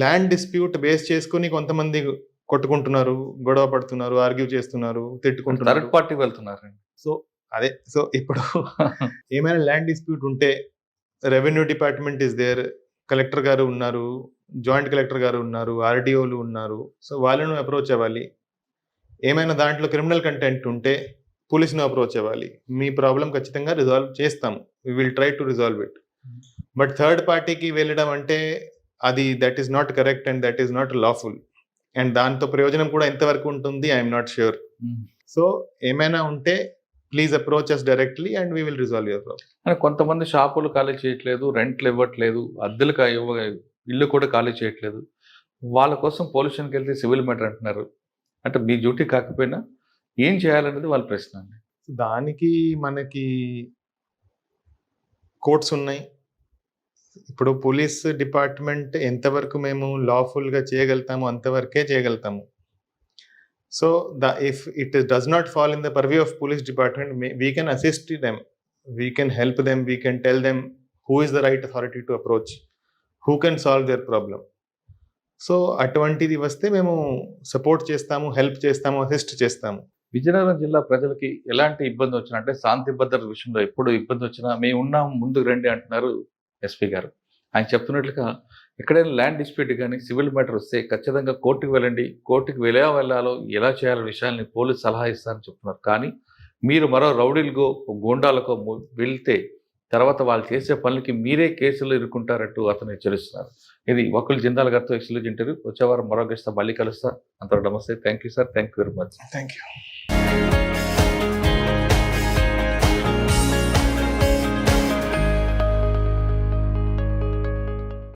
ల్యాండ్ డిస్ప్యూట్ బేస్ చేసుకుని కొంతమంది కొట్టుకుంటున్నారు, గొడవ పడుతున్నారు, ఆర్గ్యూ చేస్తున్నారు, తిట్టుకుంటున్నారు, థర్డ్ పార్టీ వెళ్తున్నారు. సో ఇప్పుడు ఏమైనా ల్యాండ్ డిస్ప్యూట్ ఉంటే revenue department is there, collector గారు ఉన్నారు, జాయింట్ కలెక్టర్ గారు ఉన్నారు, ఆర్డీఓలు ఉన్నారు. సో వాళ్ళను అప్రోచ్ అవ్వాలి. ఏమైనా దాంట్లో క్రిమినల్ కంటెంట్ ఉంటే పోలీసును అప్రోచ్ అవ్వాలి. మీ ప్రాబ్లం ఖచ్చితంగా రిజాల్వ్ చేస్తాము. We will try to resolve it. But third పార్టీకి వెళ్ళడం అంటే అది that is not correct and that is not lawful. And దాంతో ప్రయోజనం కూడా ఎంతవరకు ఉంటుంది ఐఎమ్ నాట్ ష్యూర్. సో ఏమైనా ఉంటే please approach us directly and we will resolve your problem. అని కొంతమంది షాపులు ఖాళీ చేయట్లేదు, రెంట్లు ఇవ్వట్లేదు, అద్దెలు ఇల్లు కూడా ఖాళీ చేయట్లేదు. వాళ్ళ కోసం పోలీస్ స్టేషన్కి వెళ్తే సివిల్ మ్యాటర్ అంటున్నారు. అంటే మీ డ్యూటీ కాకపోయినా ఏం చేయాలనేది వాళ్ళ ప్రశ్న అండి. దానికి మనకి కోర్ట్స్ ఉన్నాయి. ఇప్పుడు పోలీస్ డిపార్ట్మెంట్ ఎంతవరకు మేము లాఫుల్గా చేయగలుగుతాము అంతవరకే చేయగలుగుతాము. So if it does not fall in the purview of police department, we can assist them, we can help them, we can tell them who is the right authority to approach, who can solve there problem. So అటువంటిది వస్తే మేము support చేస్తాము, help చేస్తాము, assist చేస్తాము. విజయనగరం జిల్లా ప్రజలకి ఎలాంటి ఇబ్బంది వచ్చినా, అంటే శాంతి భద్రత విషయంలో ఎప్పుడు ఇబ్బంది వచ్చినా మేము ఉన్నాం ముందుకు రండి అంటున్నారు ఎస్పీ గారు. ఆయన చెప్తున్నట్లుగా ఎక్కడైనా ల్యాండ్ డిస్ప్యూట్ కానీ సివిల్ మ్యాటర్ వస్తే ఖచ్చితంగా కోర్టుకు వెళ్ళండి, కోర్టుకు వెళ్ళాలో ఎలా చేయాలో విషయాల్ని పోలీసు సలహా ఇస్తారని చెప్తున్నారు. కానీ మీరు మరో రౌడీలకో గూండాలకో వెళ్తే తర్వాత వాళ్ళు చేసే పనులకి మీరే కేసులు ఇరుక్కుంటారంటూ అతను హెచ్చరిస్తున్నారు. ఇది వకుల్ జిందాల్ గారితో ఎక్స్క్లూజివ్ ఇంటర్వ్యూ. వచ్చే వారం మరో గెస్ట్ మళ్ళీ కలుస్తా. అంతవరకు నమస్తే. Thank you sir. Thank you very much. Thank you.